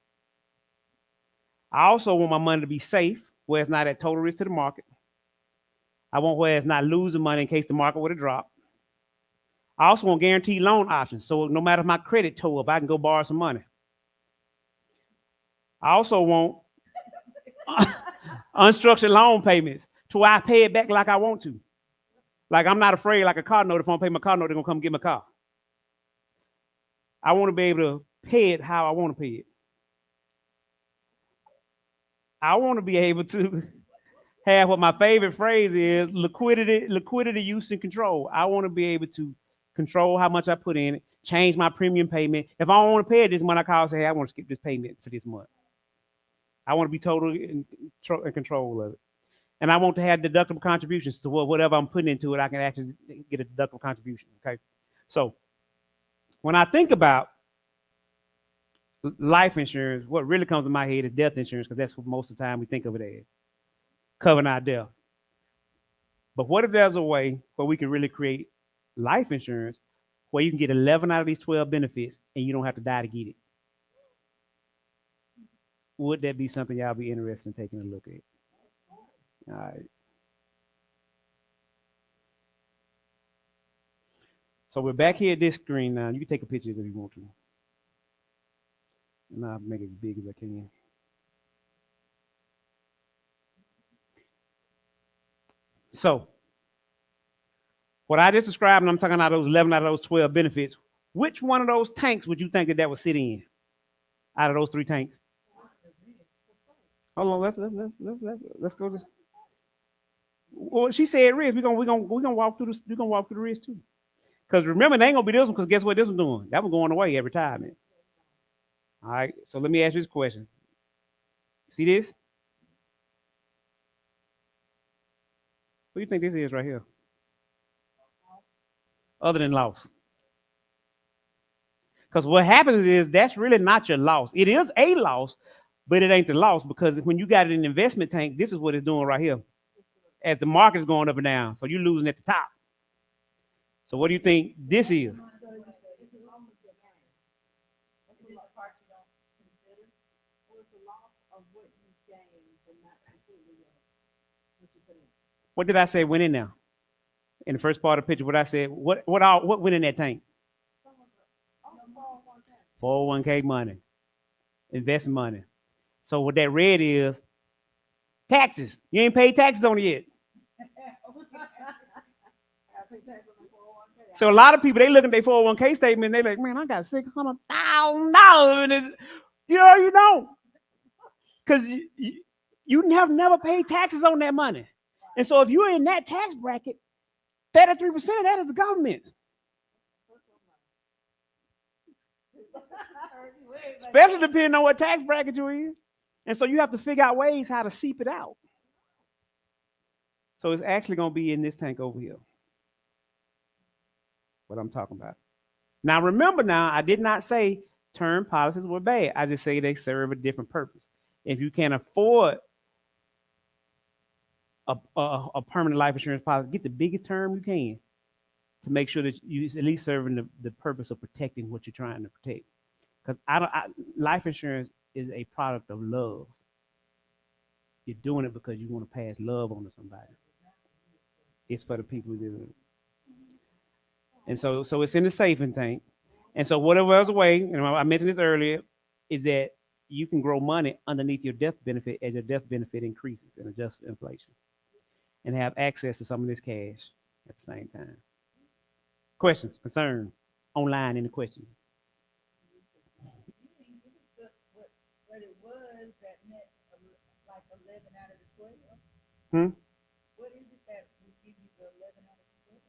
I also want my money to be safe, where it's not at total risk to the market. I want where it's not losing money in case the market were to drop. I also want guaranteed loan options, so no matter if my credit toe up, I can go borrow some money. I also want unstructured loan payments to where I pay it back like I want to. Like I'm not afraid, like a car note, if I don't pay my car note, they're gonna come get my car. I want to be able to pay it how I want to pay it. I want to be able to have what my favorite phrase is: liquidity, use, and control. I want to be able to control how much I put in it, change my premium payment. If I don't want to pay it this month, I call and say, hey, I want to skip this payment for this month. I want to be totally in control of it. And I want to have deductible contributions to whatever I'm putting into it, I can actually get a deductible contribution. Okay. So when I think about life insurance, what really comes to my head is death insurance, because that's what most of the time we think of it as, covering our death. But what if there's a way where we can really create life insurance where you can get 11 out of these 12 benefits and you don't have to die to get it? Would that be something y'all be interested in taking a look at? All right. So we're back here at this screen now. You can take a picture if you want to. And I'll make it as big as I can. So what I just described, and I'm talking about those 11 out of those 12 benefits, which one of those tanks would you think that would sit in out of those 3 tanks? Hold on, let's go this. Well, she said risk. We're gonna walk through this. We're gonna walk through the risk too. Because remember, they ain't gonna be this one. Because guess what this one's doing? That one's going away every time. Man. All right. So let me ask you this question. See this? What do you think this is right here? Other than loss. Because what happens is that's really not your loss. It is a loss, but it ain't the loss, because when you got it in an investment tank, this is what it's doing right here. As the market's going up and down, so you're losing at the top. So what do you think this is? What did I say went in there? In the first part of the picture, what I said, what went in that tank? 401k money, investment money. So what that red is, taxes. You ain't paid taxes on it yet. So a lot of people, they look at their 401k statement, and they like, man, I got $600,000 in it. You don't. Because you have never paid taxes on that money. And so if you're in that tax bracket, 33% of that is the government's. Especially depending on what tax bracket you're in. And so you have to figure out ways how to seep it out. So it's actually going to be in this tank over here. What I'm talking about. Now, remember I did not say term policies were bad. I just say they serve a different purpose. If you can't afford a permanent life insurance policy, get the biggest term you can to make sure that you at least serving the purpose of protecting what you're trying to protect. Because life insurance is a product of love. You're doing it because you want to pass love on to somebody. It's for the people who do it. And so it's in the saving tank. And so whatever other way, and I mentioned this earlier, is that you can grow money underneath your death benefit as your death benefit increases and adjusts for inflation, and have access to some of this cash at the same time. Questions, concerns, online, any questions? What it was that meant like 11 out of the 12? What is it that will give you the 11 out of the 12?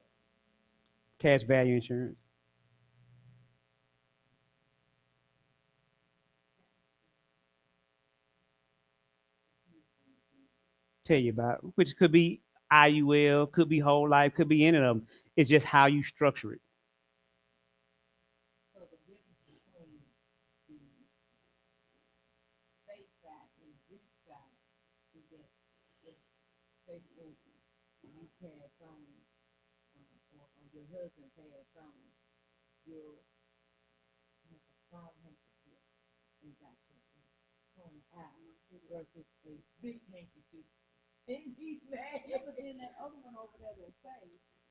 Cash value insurance. tell you about, which could be IUL, could be whole life, could be any of them. It's just how you structure it. So the difference between the state side and this side is that if, say for instance, you pass on, or your husband pass on, you'll have a small handkerchief and got your corner out versus a big handkerchief. And he's mad. Yeah, but then that other one over there will say,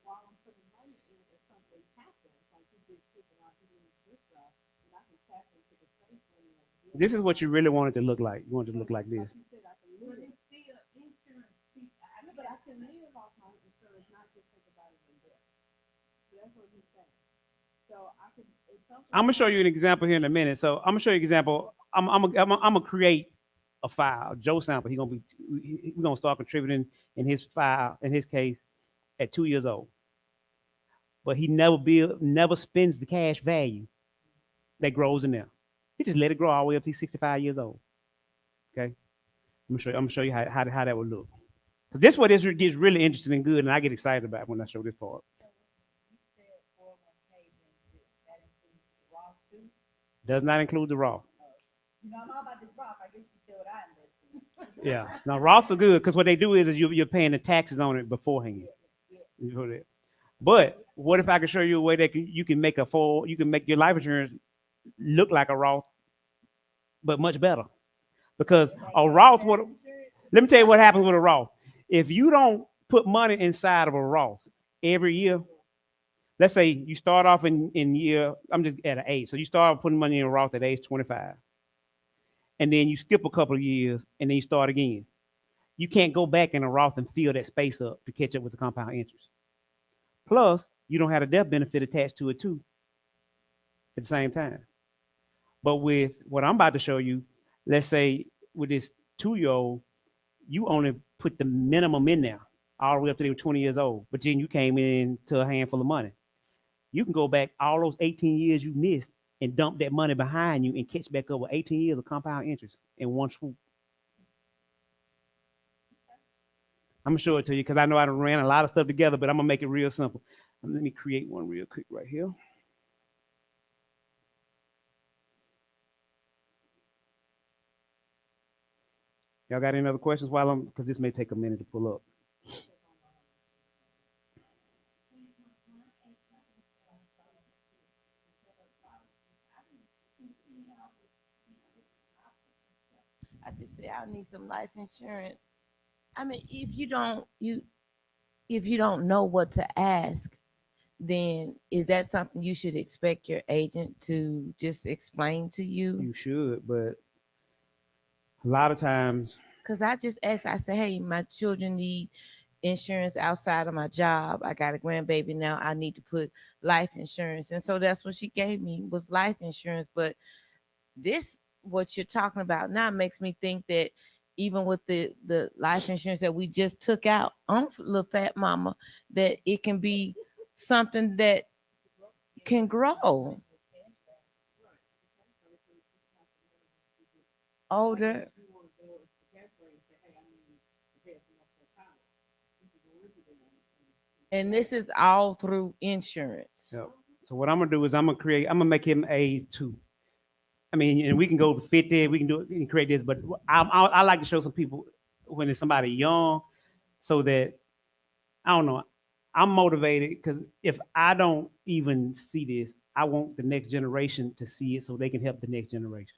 while I'm putting money in, if something happens, like he did chicken out, he did this stuff, and I can tap into the safe money over here. This is what you really want it to look like. You want it to look like Like this. you said, I can But live. it's still insurance. See, Yeah, but I can live off my insurance, not just think about it in debt. So that's what he's saying. So I can, if something I'm gonna show you an happens, example here in a minute. So I'm gonna show you an example. I'm gonna create a file. Joe sample. We're gonna start contributing in his file. In his case, at 2 years old, but he never spends the cash value that grows in there. He just let it grow all the way up to 65 years old. Okay, I'm gonna show you how that would look. 'Cause this is what this gets really interesting and good, and I get excited about when I show this part. You said 401k benefit, that includes Roth too? Does not include the Roth. You know, I'm all about this Roth. I guess you tell what I invest in. Yeah. Now Roths are good because what they do is you're paying the taxes on it beforehand. You know that. But what if I can show you a way that you can make you can make your life insurance look like a Roth, but much better? Because a Roth, let me tell you what happens with a Roth. If you don't put money inside of a Roth every year, let's say you start off in year, I'm just at an age, so you start putting money in a Roth at age 25, and then you skip a couple of years, and then you start again. You can't go back in a Roth and fill that space up to catch up with the compound interest. Plus, you don't have a death benefit attached to it too at the same time. But with what I'm about to show you, let's say with this 2 year old, you only put the minimum in there all the way up to they were 20 years old. But then you came in to a handful of money. You can go back all those 18 years you missed and dump that money behind you and catch back up with 18 years of compound interest in one swoop. I'm gonna show it to you because I know I ran a lot of stuff together, but I'm gonna make it real simple. Let me create one real quick right here. Y'all got any other questions while because this may take a minute to pull up. I just say I need some life insurance. I mean, if you don't know what to ask, then is that something you should expect your agent to just explain to you? You should, but a lot of times, Because I just asked, I said, hey, my children need insurance outside of my job. I got a grandbaby now. I need to put life insurance. And so that's what she gave me was life insurance. But this, what you're talking about now makes me think that even with the life insurance that we just took out on little fat mama, that it can be something that can grow older. And this is all through insurance. yep. So what I'm gonna do is I'm gonna make him age 2. I mean, and we can go to 50, we can do it, we can create this, but I like to show some people when it's somebody young, so that I don't know. I'm motivated because if I don't even see this, I want the next generation to see it so they can help the next generation.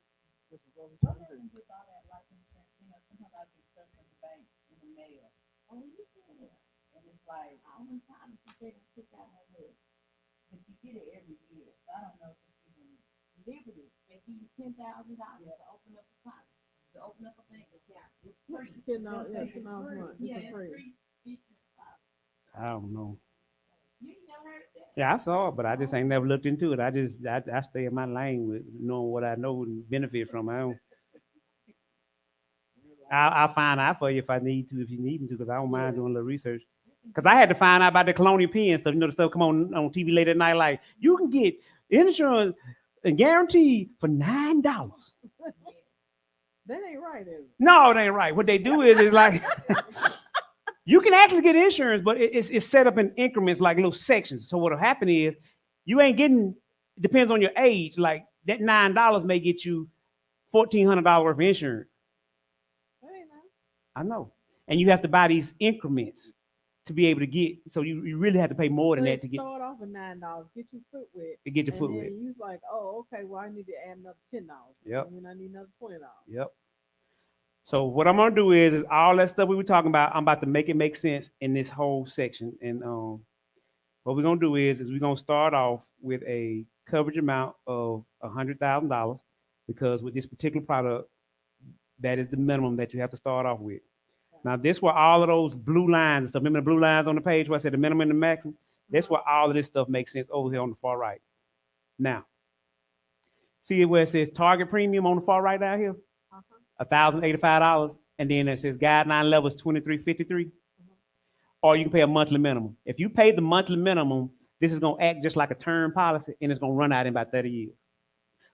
What happens with all that life insurance? You know, sometimes I get stuff in the bank in the mail. Oh, you can. And it's like, All the time she said to pick out her list. but you get it every year. So I don't know if it's even Liberty, they give you $10,000 to open up a policy, to open up a bank account. It's free. $10, yeah, It's $10 a free. month. Yeah, It's it's free. free insurance policy. I don't know. You ain't never heard that? Yeah, I saw it, but I just ain't never looked into it. I stay in my lane with knowing what I know and benefit from. I'll find out for you if I need to, if you need me to, because I don't mind doing a little research. Because I had to find out about the colonial pen stuff. You know, the stuff come on TV late at night, like you can get insurance and guaranteed for $9. That ain't right, is it? No, it ain't right. What they do is like you can actually get insurance, but it's set up in increments like little sections. So what'll happen is you ain't getting. It depends on your age. Like that $9 may get you $1,400 worth of insurance. That ain't nice. I know, and you have to buy these increments to be able to get. So you really have to pay more So than they that to get start off with $9, get your foot wet, to get your and foot then wet. you like, oh, okay, well I need to add another $10. Yep. And then I need another $20. Yep. So what I'm gonna do is all that stuff we were talking about. I'm about to make it make sense in this whole section, and what we're gonna do is we're gonna start off with a coverage amount of $100,000 because with this particular product, that is the minimum that you have to start off with. Now, this where all of those blue lines and stuff. Remember the blue lines on the page where I said the minimum and the maximum? That's where all of this stuff makes sense over here on the far right. Now, see where it says target premium on the far right down here? $1,085, and then it says guideline level is 2353. Or you can pay a monthly minimum. If you pay the monthly minimum, this is going to act just like a term policy, and it's going to run out in about 30 years.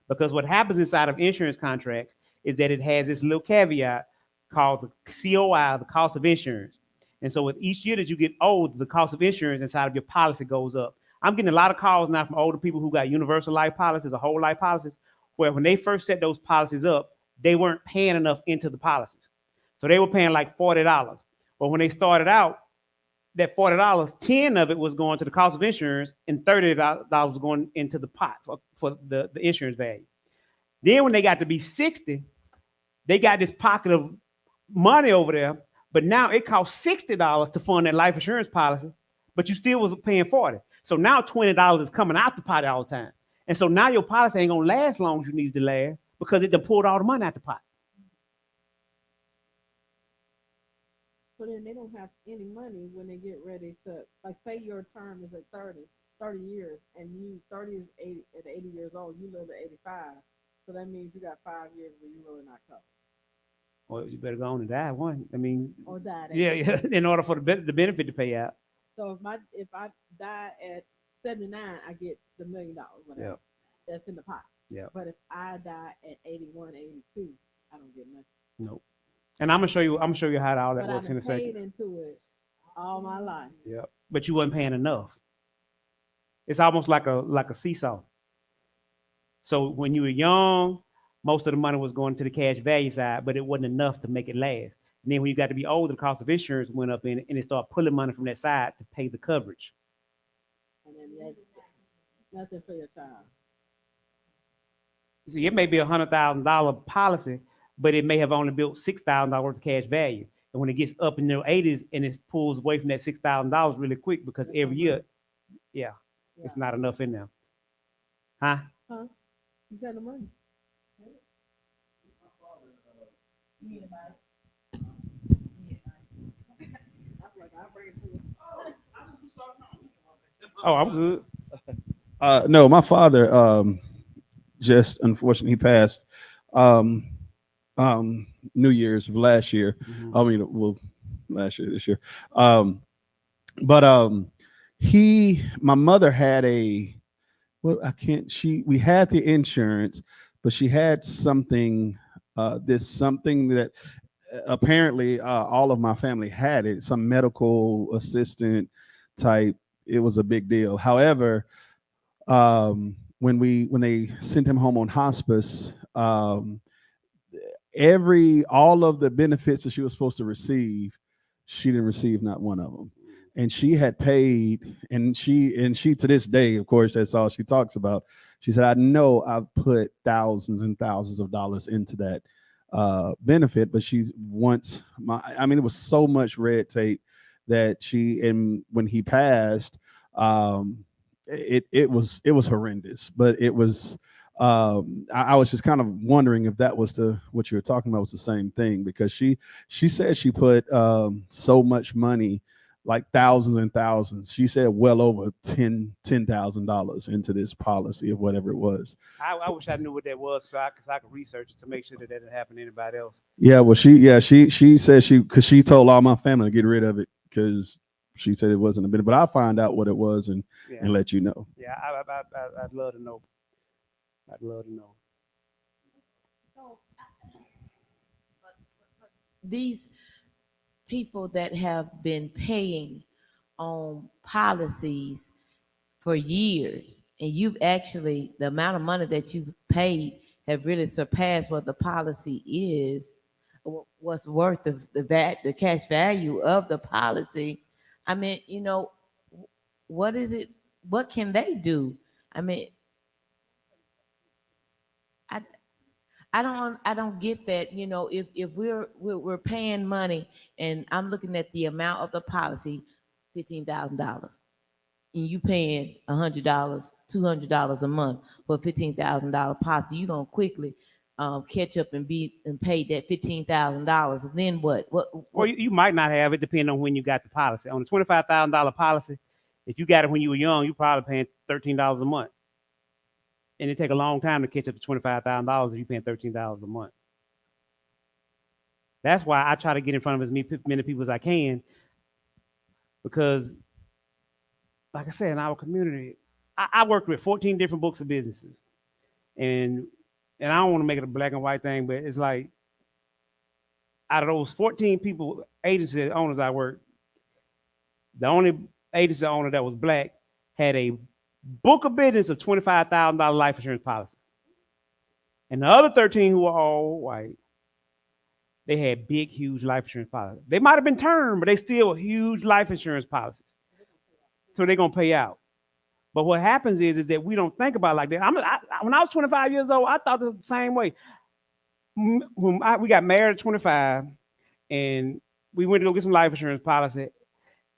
Because what happens inside of insurance contracts is that it has this little caveat called the COI, the cost of insurance. And so with each year that you get old, the cost of insurance inside of your policy goes up. I'm getting a lot of calls now from older people who got universal life policies or whole life policies, where when they first set those policies up, they weren't paying enough into the policies. So they were paying like $40. But when they started out, that $40, 10 of it was going to the cost of insurance, and $30 was going into the pot for the insurance value. Then when they got to be 60, they got this pocket of money over there, but now it costs $60 to fund that life insurance policy, but you still was paying 40. So now $20 is coming out the pot all the time. And so now your policy ain't gonna last long as you need it to last because it done pulled all the money out the pot. So then they don't have any money when they get ready to, like, say your term is at 30 years, and you 30 is 80 at 80 years old, you live at 85. So that means you got 5 years where you really not covered. Well, you better go on and die one. I mean, Or die. yeah. In order for the benefit to pay out. So if I die at 79, I get the $1 million, whatever. Yep. That's in the pot. Yeah. But if I die at 81, 82, I don't get nothing. Nope. And I'm gonna show you how all that But works in a I've paid second. into it all my life. Yeah. But you wasn't paying enough. It's almost like a seesaw. So when you were young, most of the money was going to the cash value side, but it wasn't enough to make it last. And then when you got to be older, the cost of insurance went up in it, and it started pulling money from that side to pay the coverage. And then you had nothing for your child. See, it may be $100,000 policy, but it may have only built $6,000 worth of cash value. And when it gets up in their 80s and it pulls away from that $6,000 really quick because every year, yeah, it's not enough in there. Huh? Huh? You got the money. Oh, I'm good. No, my father just unfortunately he passed New Year's of last year. Mhm. I mean, well, last year, this year. But my mother had we had the insurance, but she had something that apparently all of my family had it, some medical assistant type. It was a big deal. However, when they sent him home on hospice, all of the benefits that she was supposed to receive, she didn't receive not one of them. And she had paid, and she to this day, of course, that's all she talks about. She said, I know I've put thousands and thousands of dollars into that benefit, but it was so much red tape that and when he passed, it was horrendous. But it was I was just kind of wondering if that was what you were talking about was the same thing, because she said she put so much money, like thousands and thousands. She said well over $10,000 into this policy of whatever it was. I wish I knew what that was so I could research it to make sure that didn't happen to anybody else. Yeah, well, she said because she told all my family to get rid of it because she said it wasn't a bit. But I'll find out what it was and let you know. Yeah, I'd love to know. I'd love to know. these people that have been paying on policies for years, and you've actually the amount of money that you've paid have really surpassed what the policy is, what's worth the cash value of the policy. I mean, what is it? What can they do? I mean, I I don't get that. If we're paying money, and I'm looking at the amount of the policy, $15,000, and you paying $100, $200 a month for a $15,000 policy, you're gonna quickly catch up and pay that $15,000. Then what? Or you might not have it, depending on when you got the policy. On a $25,000 policy, if you got it when you were young, you probably paying $13 a month, and it take a long time to catch up to $25,000 if you paying $13 a month. That's why I try to get in front of as many people as I can, because, like I said, in our community, I worked with 14 different books of businesses, and I don't want to make it a black and white thing, but it's like, out of those 14 people, agency owners I worked, the only agency owner that was black had a book of business of $25,000 life insurance policy. And the other 13 who were all white, they had big, huge life insurance policies. They might have been term, but they still were huge life insurance policies. So they're going to pay out. But what happens is that we don't think about it like that. When I was 25 years old, I thought the same way. We got married at 25, and we went to go get some life insurance policy,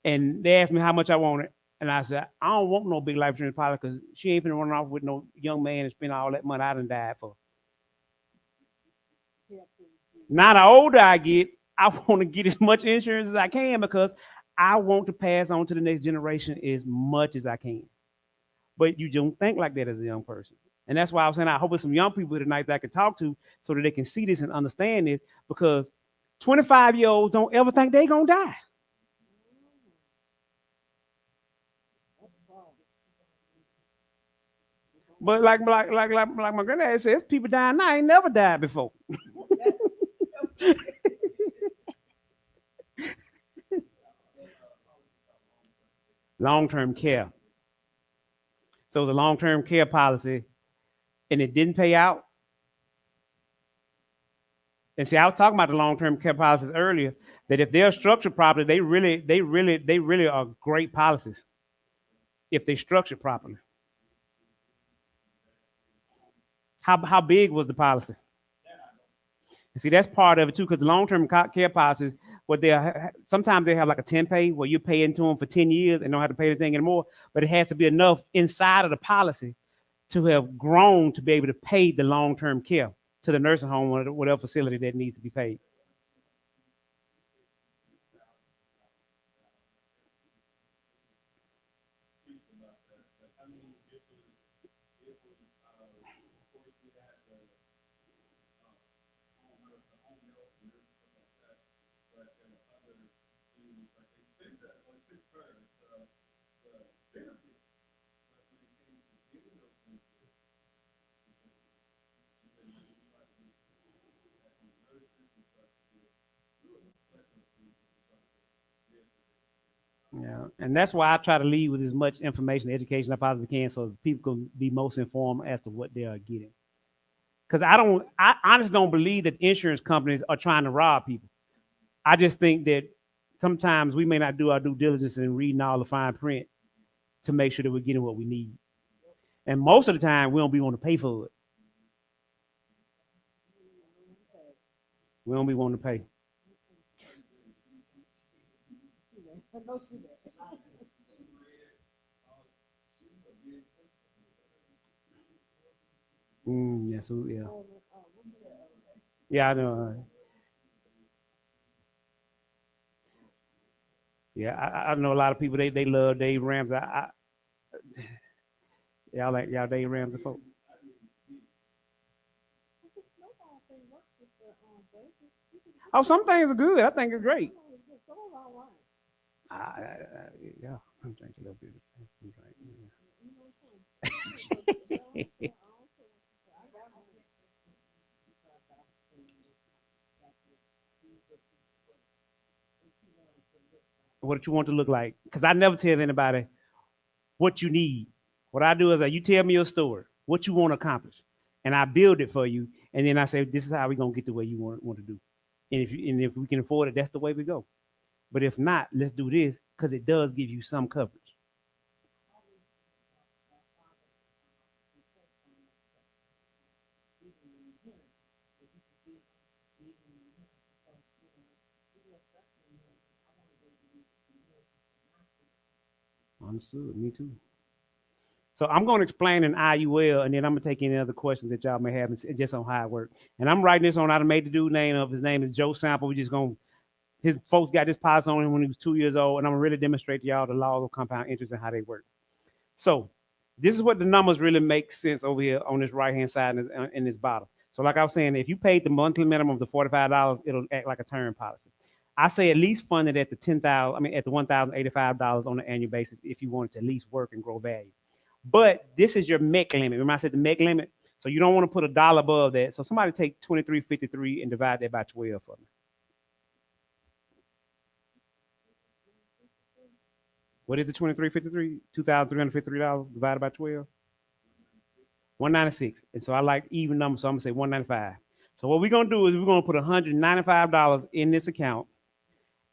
and they asked me how much I wanted, and I said, I don't want no big life insurance policy because she ain't finna run off with no young man and spend all that money I done died for. Now the older I get, I want to get as much insurance as I can because I want to pass on to the next generation as much as I can. But you don't think like that as a young person. And that's why I was saying I hope there's some young people tonight that I can talk to so that they can see this and understand this, because 25-year-olds don't ever think they're going to die. But like my granddad says, people dying now ain't never died before. Long-term care. So it was a long-term care policy, and it didn't pay out. And see, I was talking about the long-term care policies earlier. That if they're structured properly, they really are great policies. If they structured properly. How big was the policy? And see, that's part of it too, because the long-term care policies, sometimes they have like a 10-pay where you pay into them for 10 years and don't have to pay anything anymore. But it has to be enough inside of the policy to have grown to be able to pay the long-term care to the nursing home or whatever facility that needs to be paid. Yeah, and that's why I try to lead with as much information, education I possibly can, so people can be most informed as to what they are getting. Because I honestly don't believe that insurance companies are trying to rob people. I just think that sometimes we may not do our due diligence in reading all the fine print to make sure that we're getting what we need. And most of the time, we don't be wanting to pay for it. We don't be wanting to pay. Yes, yeah. Yeah, I know. Yeah, I know a lot of people. They love Dave Ramsey. Y'all Dave Ramsey folks. Oh, some things are good. I think it's great. Yeah, I'm drinking a little bit. what you want to look like. Because I never tell anybody what you need. What I do is you tell me your story, what you want to accomplish, and I build it for you. And then I say, this is how we're gonna get the way you want to do. And if we can afford it, that's the way we go. But if not, let's do this because it does give you some coverage. Understood. Me too. So I'm going to explain in IUL, and then I'm going to take any other questions that y'all may have just on how it works. And I'm writing this on. I made the dude name up. His name is Joe Sample. We just going. His folks got this policy on him when he was 2 years old, and I'm going to really demonstrate to y'all the laws of compound interest and how they work. So this is what the numbers really make sense over here on this right hand side in this bottom. So like I was saying, if you paid the monthly minimum of the $45, it'll act like a term policy. I say at least fund it at the at the $1,085 on an annual basis if you want it to at least work and grow value. But this is your MEC limit. Remember I said the MEC limit? So you don't want to put $1 above that. So somebody take 2353 and divide that by 12 for me. What is the 2353? $2,353 divided by 12? 196. And so I like even numbers, so I'm gonna say 195. So what we're gonna do is we're gonna put $195 in this account,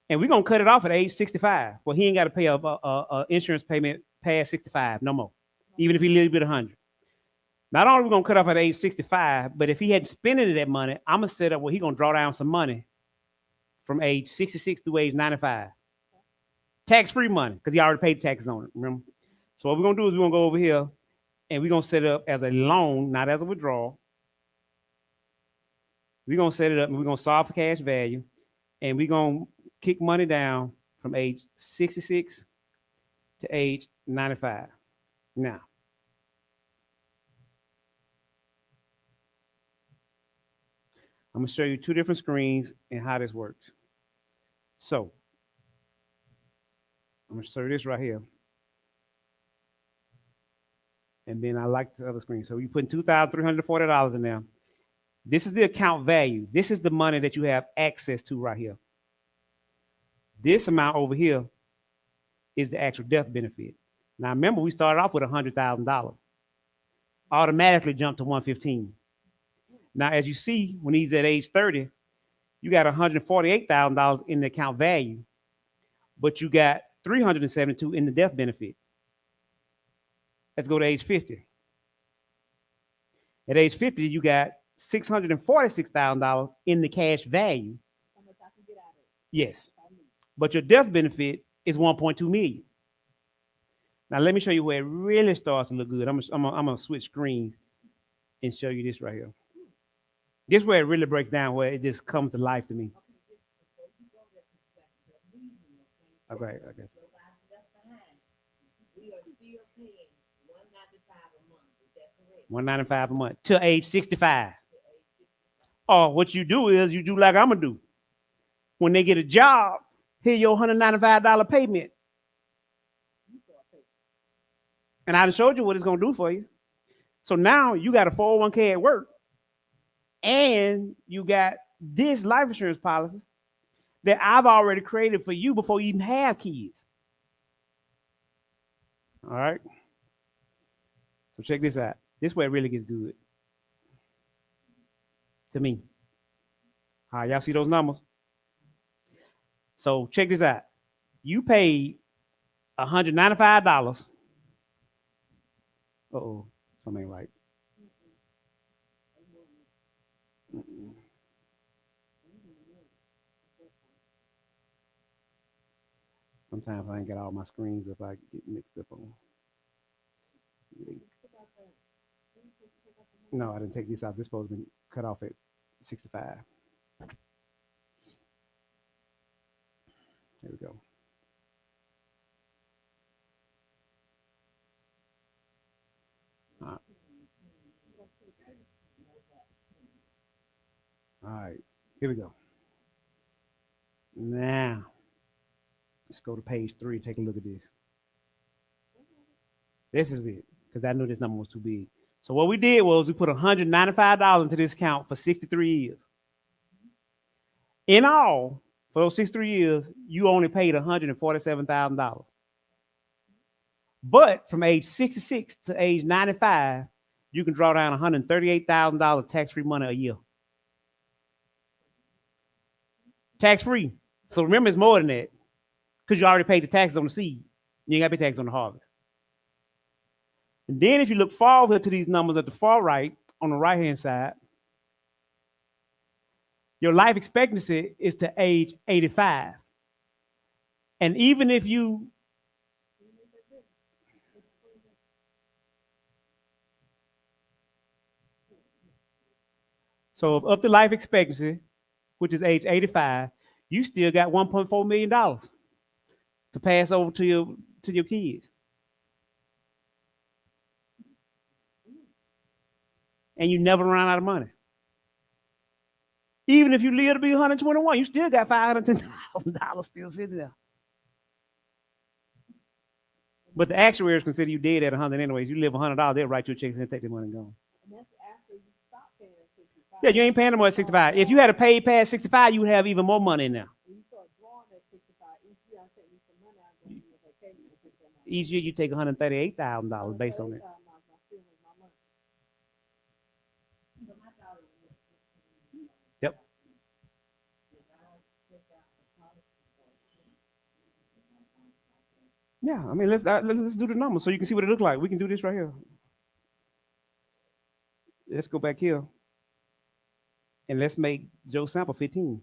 and we're gonna cut it off at age 65. Well, he ain't got to pay a insurance payment past 65 no more, even if he lives with 100. Not only are we gonna cut off at age 65, but if he hadn't spent any of that money, I'm gonna set up where he's gonna draw down some money from age 66 through age 95. Tax-free money, because he already paid taxes on it, remember? So what we're gonna do is we're gonna go over here and we're gonna set it up as a loan, not as a withdrawal. We're gonna set it up and we're gonna solve for cash value, and we're gonna kick money down from age 66 to age 95. Now, I'm gonna show you two different screens and how this works. So I'm gonna show you this right here. And then I like the other screen. So you put $2,340 in there. This is the account value. This is the money that you have access to right here. This amount over here is the actual death benefit. Now remember, we started off with $100,000. Automatically jumped to $115,000. Now, as you see, when he's at age 30, you got $148,000 in the account value, but you got $372,000 in the death benefit. Let's go to age 50. At age 50, you got $646,000 in the cash value. Yes. But your death benefit is $1.2 million. Now let me show you where it really starts to look good. I'm gonna switch screens and show you this right here. This is where it really breaks down, where it just comes to life to me. Okay. $195 a month till age 65. Or what you do is you do like I'm gonna do. When they get a job, here your $195 payment. And I showed you what it's gonna do for you. So now you got a 401k at work, and you got this life insurance policy that I've already created for you before you even have kids. All right. So check this out. This way it really gets good to me. All right, y'all see those numbers? So check this out. You paid $195. Uh-oh, something ain't right. Sometimes I ain't got all my screens if I get mixed up on. No, I didn't take this out. This is supposed to be cut off at 65. There we go. All right, here we go. Now, let's go to page 3 and take a look at this. This is it, because I knew this number was too big. So what we did was we put $195 into this account for 63 years. In all, for those 63 years, you only paid $147,000. But from age 66 to age 95, you can draw down $138,000 tax-free money a year. Tax-free. So remember, it's more than that because you already paid the taxes on the seed. You ain't got to pay taxes on the harvest. And then if you look forward to these numbers at the far right, on the right-hand side, your life expectancy is to age 85. And even if you so up to life expectancy, which is age 85, you still got $1.4 million to pass over to your kids. And you never run out of money. Even if you live to be 121, you still got $510,000 still sitting there. But the actuaries consider you dead at 100 anyways. You live $100, they'll write you a check and take the money and go. And that's after you stop paying 65. Yeah, you ain't paying no more at 65. If you had to pay past 65, you would have even more money in there. When you start drawing at 65, each year I take you some money out of each year you take $138,000 based on it. Yep. Yeah, I mean, let's do the numbers so you can see what it looks like. We can do this right here. Let's go back here, and let's make Joe Sample 15.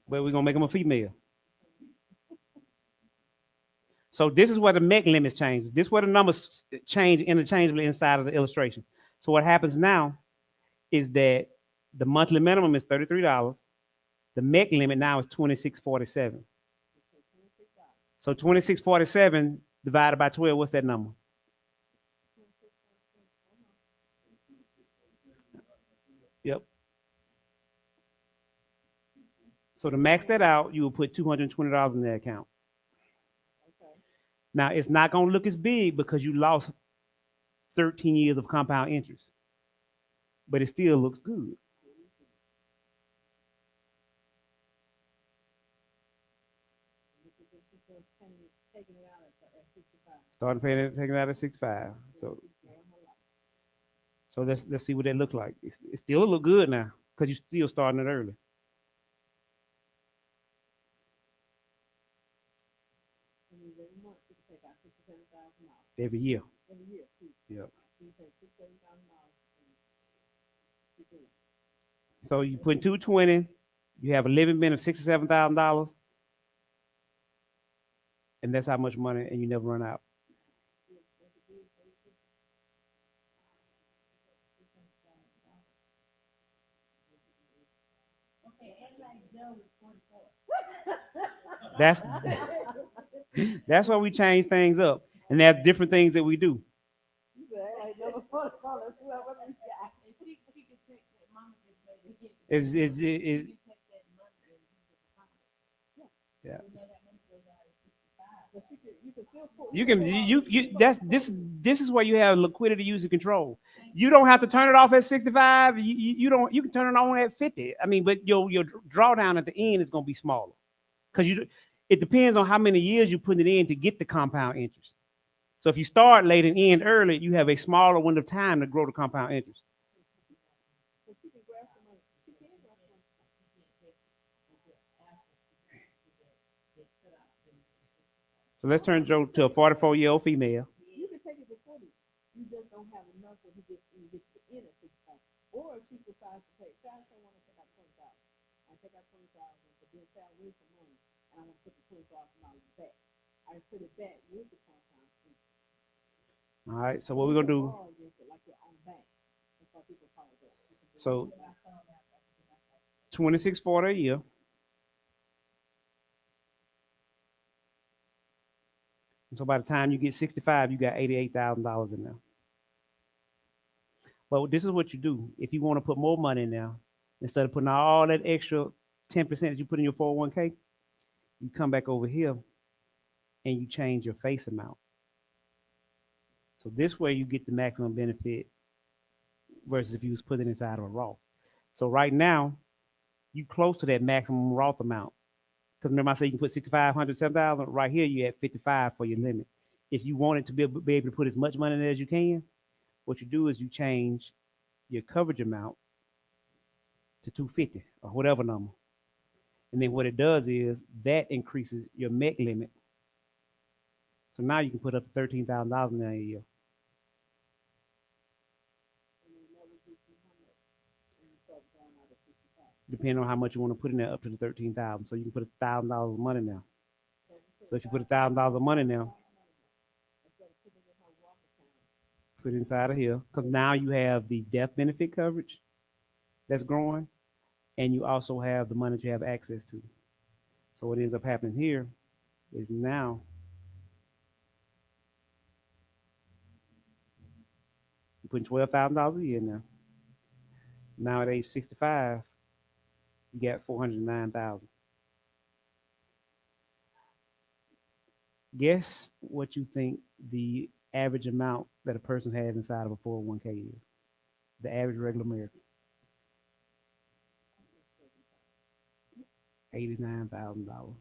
But we're gonna make him a female. So this is where the MEC limits change. This is where the numbers change interchangeably inside of the illustration. So what happens now is that the monthly minimum is $33. The MEC limit now is $26.47. So $26.47 divided by 12, what's that number? Yep. So to max that out, you will put $220 in that account. Now, it's not going to look as big because you lost 13 years of compound interest, but it still looks good. Started taking it out at 65. So let's see what that look like. It still look good now because you're still starting it early. Every year. Yep. So you put 220, you have a living bin of $67,000, and that's how much money, and you never run out. That's why we change things up, and there's different things that we do. Yeah. You can this is where you have liquidity user control. You don't have to turn it off at 65. You can turn it on at 50. I mean, but your drawdown at the end is going to be smaller because it depends on how many years you put it in to get the compound interest. So if you start late and end early, you have a smaller window of time to grow the compound interest. So let's turn Joe to a 44-year-old female. You can take it to 40. You just don't have enough when he gets to the end of 65. Or if she decides to take, say I don't want to take out 20,000. I take out 20,000, but then say I win some money, and I want to put the $20,000 back. I put it back with the compound interest. All right. So what we're gonna do? So 26.40 a year. So by the time you get 65, you got $88,000 in there. Well, this is what you do. If you want to put more money in there, instead of putting all that extra 10% that you put in your 401k, you come back over here and you change your face amount. So this way you get the maximum benefit versus if you was putting it inside of a Roth. So right now, you close to that maximum Roth amount. Because remember I said you can put 6,500, 7,000. Right here, you at 55 for your limit. If you wanted to be able to put as much money in there as you can, what you do is you change your coverage amount to 250 or whatever number. And then what it does is that increases your MEC limit. So now you can put up to $13,000 in there a year. Depending on how much you want to put in there, up to the 13,000. So you can put $1,000 of money now. So if you put $1,000 of money now, put it inside of here, because now you have the death benefit coverage that's growing, and you also have the money that you have access to. So what ends up happening here is now you're putting $12,000 a year now. Now at age 65, you got 409,000. Guess what you think the average amount that a person has inside of a 401k is? The average regular American. $89,000.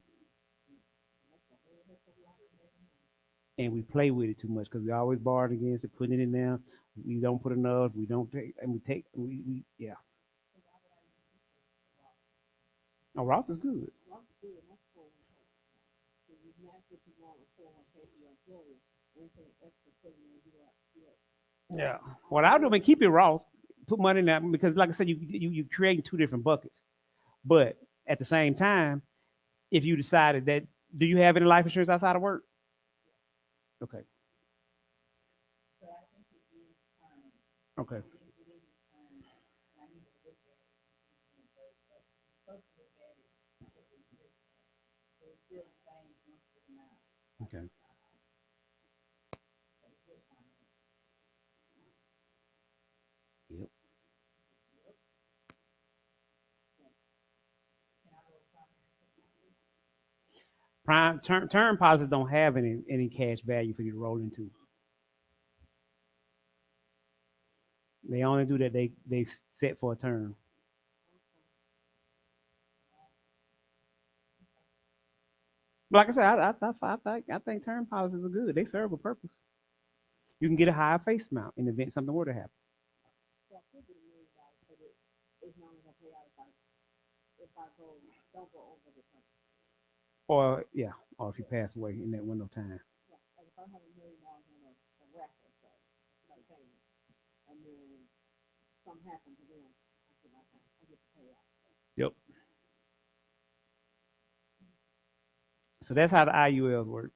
And we play with it too much because we always borrowing against it, putting it in there. We don't put enough. We don't take, and we yeah. Oh, Roth is good. Yeah. What I'll do is keep it Roth, put money in that because, like I said, you creating two different buckets. But at the same time, if you decided that, do you have any life insurance outside of work? Okay. Okay. Okay. Yep. Prime term policies don't have any cash value for you to roll into. They only do that they set for a term. But like I said, I think term policies are good. They serve a purpose. You can get a higher face amount in the event something were to happen. Or yeah, or if you pass away in that window of time. Yep. So that's how the IULs work.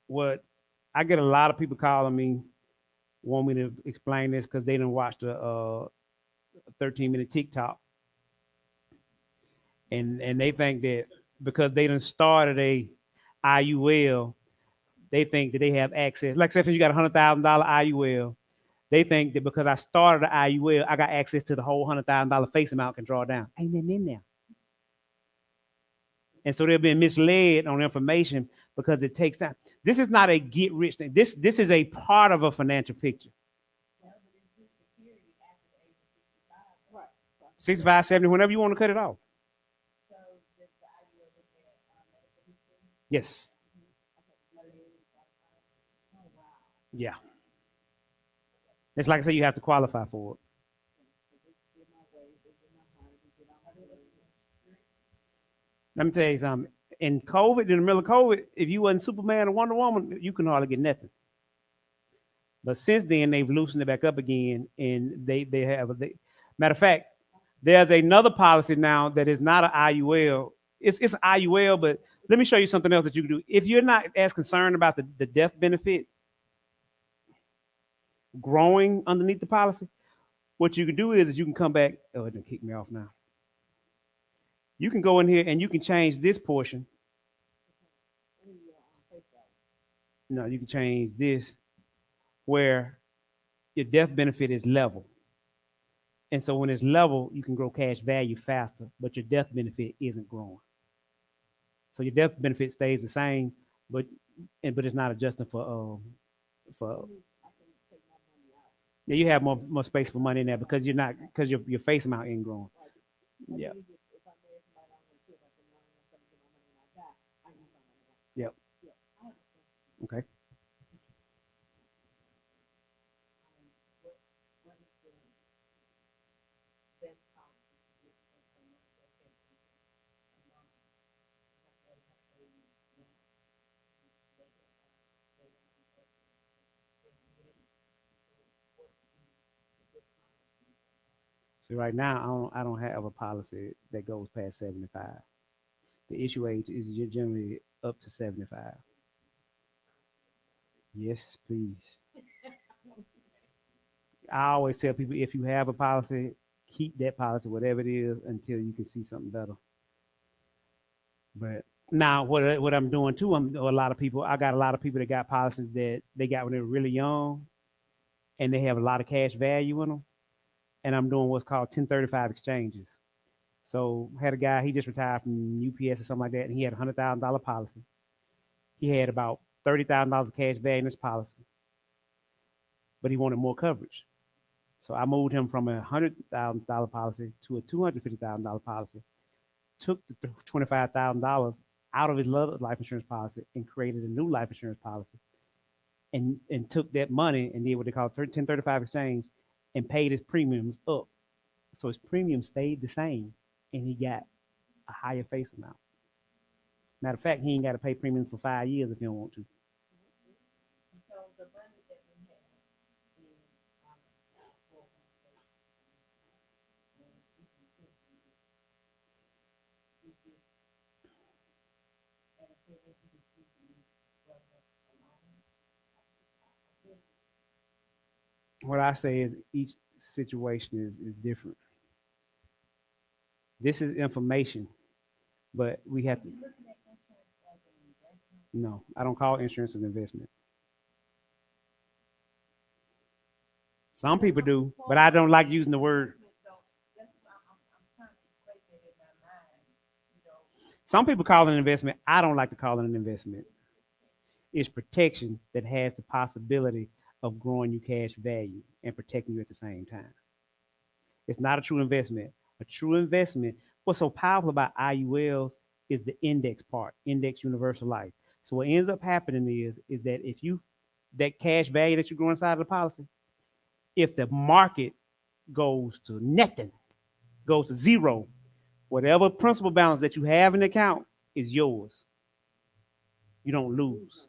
What I get a lot of people calling me, want me to explain this because they didn't watch the 13-minute TikTok, and they think that because they done started a IUL, they think that they have access. Like say if you got $100,000 IUL, they think that because I started the IUL, I got access to the whole $100,000 face amount can draw down. Ain't nothing in there. And so they're being misled on information because it takes time. This is not a get rich thing. This is a part of a financial picture. 65, 70, whenever you want to cut it off. Yes. Yeah. It's like I said, you have to qualify for it. Let me tell you something. In COVID, in the middle of COVID, if you wasn't Superman or Wonder Woman, you couldn't hardly get nothing. But since then, they've loosened it back up again, and they have. Matter of fact, there's another policy now that is not an IUL. It's an IUL, but let me show you something else that you can do. If you're not as concerned about the death benefit growing underneath the policy, what you can do is you can come back. Oh, it didn't kick me off now. You can go in here and you can change this portion. No, you can change this where your death benefit is level. And so when it's level, you can grow cash value faster, but your death benefit isn't growing. So your death benefit stays the same, but it's not adjusting for Yeah, you have more space for money in there because you're not because your face amount ain't growing. Yeah. Yep. Okay. So right now, I don't have a policy that goes past 75. The issue age is generally up to 75. Yes, please. I always tell people if you have a policy, keep that policy, whatever it is, until you can see something better. But now, what I'm doing too, a lot of people. I got a lot of people that got policies that they got when they were really young, and they have a lot of cash value in them. And I'm doing what's called 1035 exchanges. So I had a guy, he just retired from UPS or something like that, and he had a $100,000 policy. He had about $30,000 of cash value in his policy, but he wanted more coverage. So I moved him from a $100,000 policy to a $250,000 policy, took the $25,000 out of his life insurance policy and created a new life insurance policy, and took that money and did what they call 1035 exchange and paid his premiums up. So his premium stayed the same and he got a higher face amount. Matter of fact, he ain't got to pay premiums for 5 years if he don't want to. What I say is each situation is different. This is information, but we have to. No, I don't call insurance an investment. Some people do, but I don't like using the word. Some people call it an investment. I don't like to call it an investment. It's protection that has the possibility of growing you cash value and protecting you at the same time. It's not a true investment. A true investment, what's so powerful about IULs is the index part, index universal life. So what ends up happening is that if you that cash value that you grow inside of the policy, if the market goes to nothing, goes to zero, whatever principal balance that you have in the account is yours. You don't lose.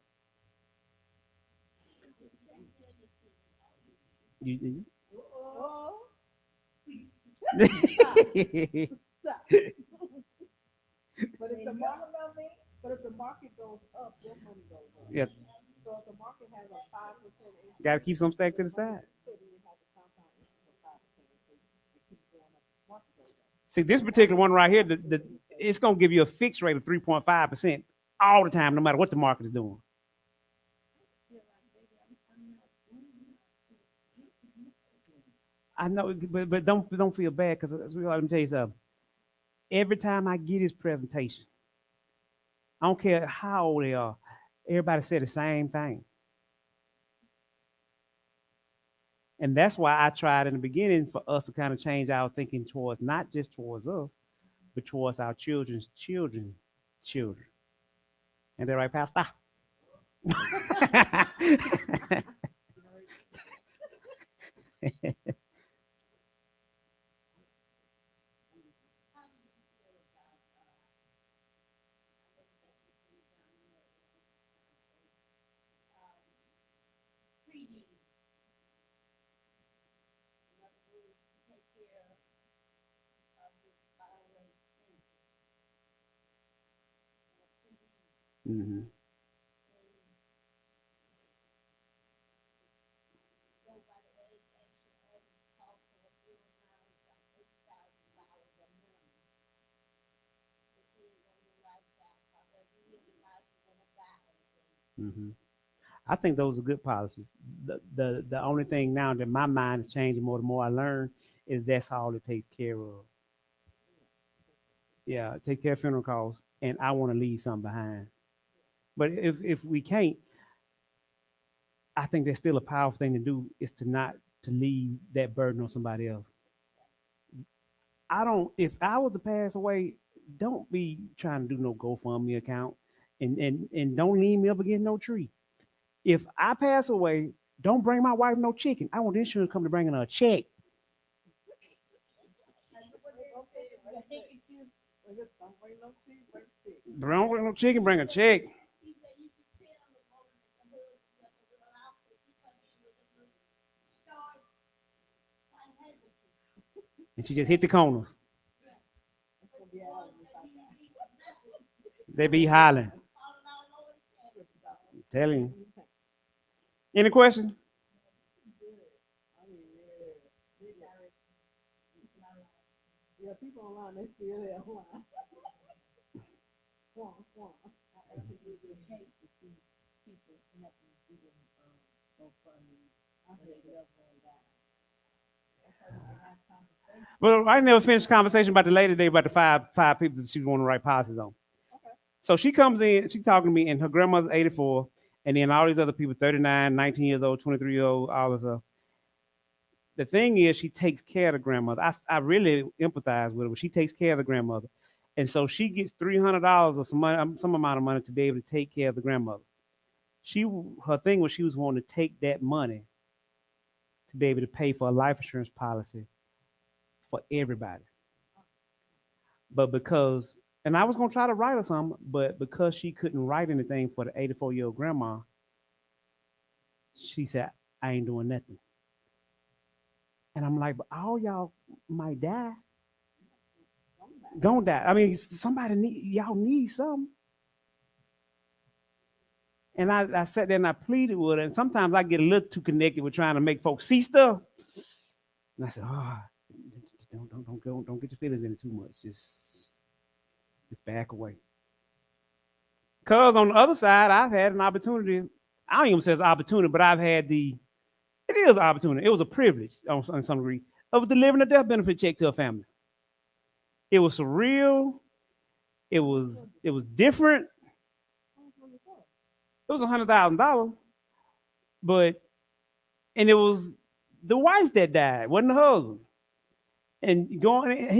You- But if the market, but if the market goes up, your money goes up. yeah, So if the market has a 5% increase, got to keep some stacked to the side. so then you have a compound interest of 5%, so it keeps going up. The market goes up. See, this particular one right here, it's going to give you a fixed rate of 3.5% all the time, no matter what the market is doing. I know, but don't feel bad because let me tell you something. Every time I get his presentation, I don't care how old they are, everybody said the same thing. And that's why I tried in the beginning for us to kind of change our thinking towards not just towards us, but towards our children's children. And they're right, Pastor. Mm-hmm. Mm-hmm. I think those are good policies. The only thing now that my mind is changing more the more I learn is that's all it takes care of. Yeah, take care of funeral costs, and I want to leave something behind. But if we can't, I think that's still a powerful thing to do is to not to leave that burden on somebody else. I don't. If I was to pass away, don't be trying to do no GoFundMe account, and don't lean me up against no tree. If I pass away, don't bring my wife no chicken. I want the insurance company bringing her a check. Don't bring no chicken, bring a check. And she just hit the corners. They be hollering. I'm telling you. Any questions? Yeah, people online, they still there. Well, I never finished the conversation about the lady today about the five people that she want to write policies on. So she comes in, she talking to me, and her grandmother's 84, and then all these other people, 39, 19 years old, 23 years old, all this stuff. The thing is, she takes care of the grandmother. I really empathize with her, but she takes care of the grandmother. And so she gets $300 or some amount of money to be able to take care of the grandmother. Her thing was she was wanting to take that money to be able to pay for a life insurance policy for everybody. But because, and I was going to try to write her something, but because she couldn't write anything for the 84-year-old grandma, she said, I ain't doing nothing. And I'm like, but all y'all might die. Don't die. I mean, y'all need something. And I sat there and I pleaded with her. And sometimes I get a little too connected with trying to make folks see stuff. And I said, don't get your feelings in it too much. Just back away. Because on the other side, I've had an opportunity. I don't even say it's an opportunity, but it is an opportunity. It was a privilege on some degree of delivering a death benefit check to a family. It was surreal. It was different. It was $100,000, and it was the wife that died, wasn't the husband. And he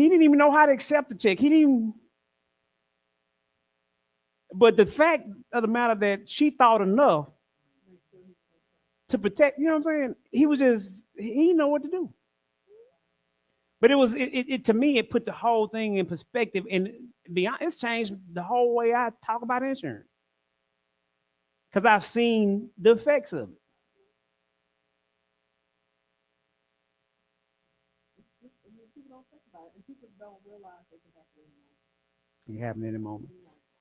didn't even know how to accept the check. He didn't even. But the fact of the matter that she thought enough to protect, you know what I'm saying? He didn't know what to do. But it to me, it put the whole thing in perspective, and it's changed the whole way I talk about insurance. Because I've seen the effects of it. It can happen any moment.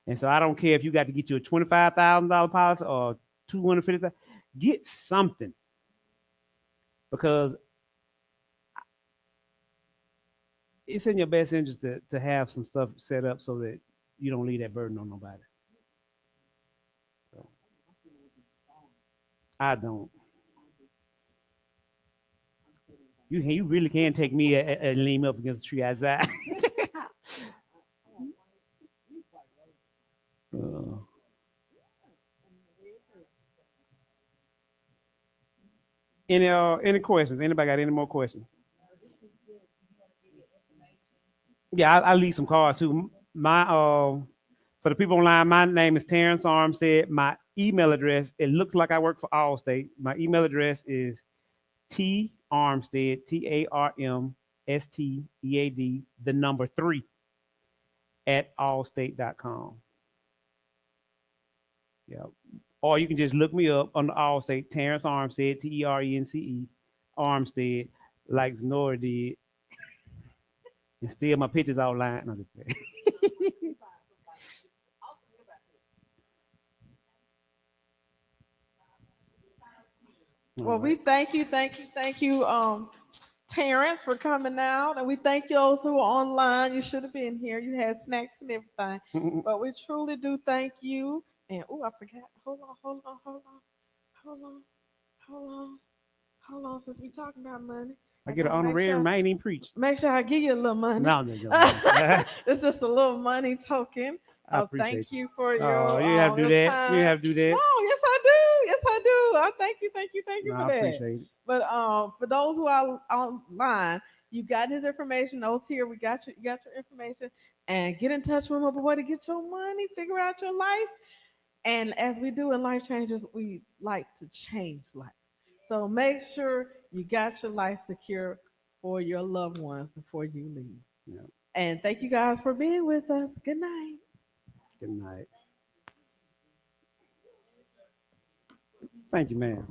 And so I don't care if you got to get you a $25,000 policy or $250,000. Get something. Because it's in your best interest to have some stuff set up so that you don't leave that burden on nobody. So, I don't. You really can take me and lean me up against the tree outside. Any questions? Anybody got any more questions? Yeah, I leave some cards too. For the people online, my name is Terence Armstead. My email address, it looks like I work for Allstate. My email address is tarmstead, TARMSTEAD, the number 3 at allstate.com. Yeah. Or you can just look me up on the Allstate, Terence Armstead, TERENCE, Armstead, like Zenora did. And still my pictures outlined. No, just Well, we thank you, Terence, for coming out, and we thank those who are online. You should have been here. You had snacks and everything, but we truly do thank you. And I forgot. Hold on. Since we talking about money, I get an honorarium. I ain't even preach. Make sure I give you a little money. No. It's just a little money token. I appreciate thank you for your. You have to do that. Time. You have to do that. Oh, yes, I do. I thank Thank you No, for I that. appreciate it. But for those who are online, you got his information. Those here, you got your information, and get in touch with my boy to get your money, figure out your life. And as we do in Life Changers, we like to change lives. So make sure you got your life secure for your loved ones before you leave. Yeah. And thank you guys for being with us. Good night. Good night. Thank you, man.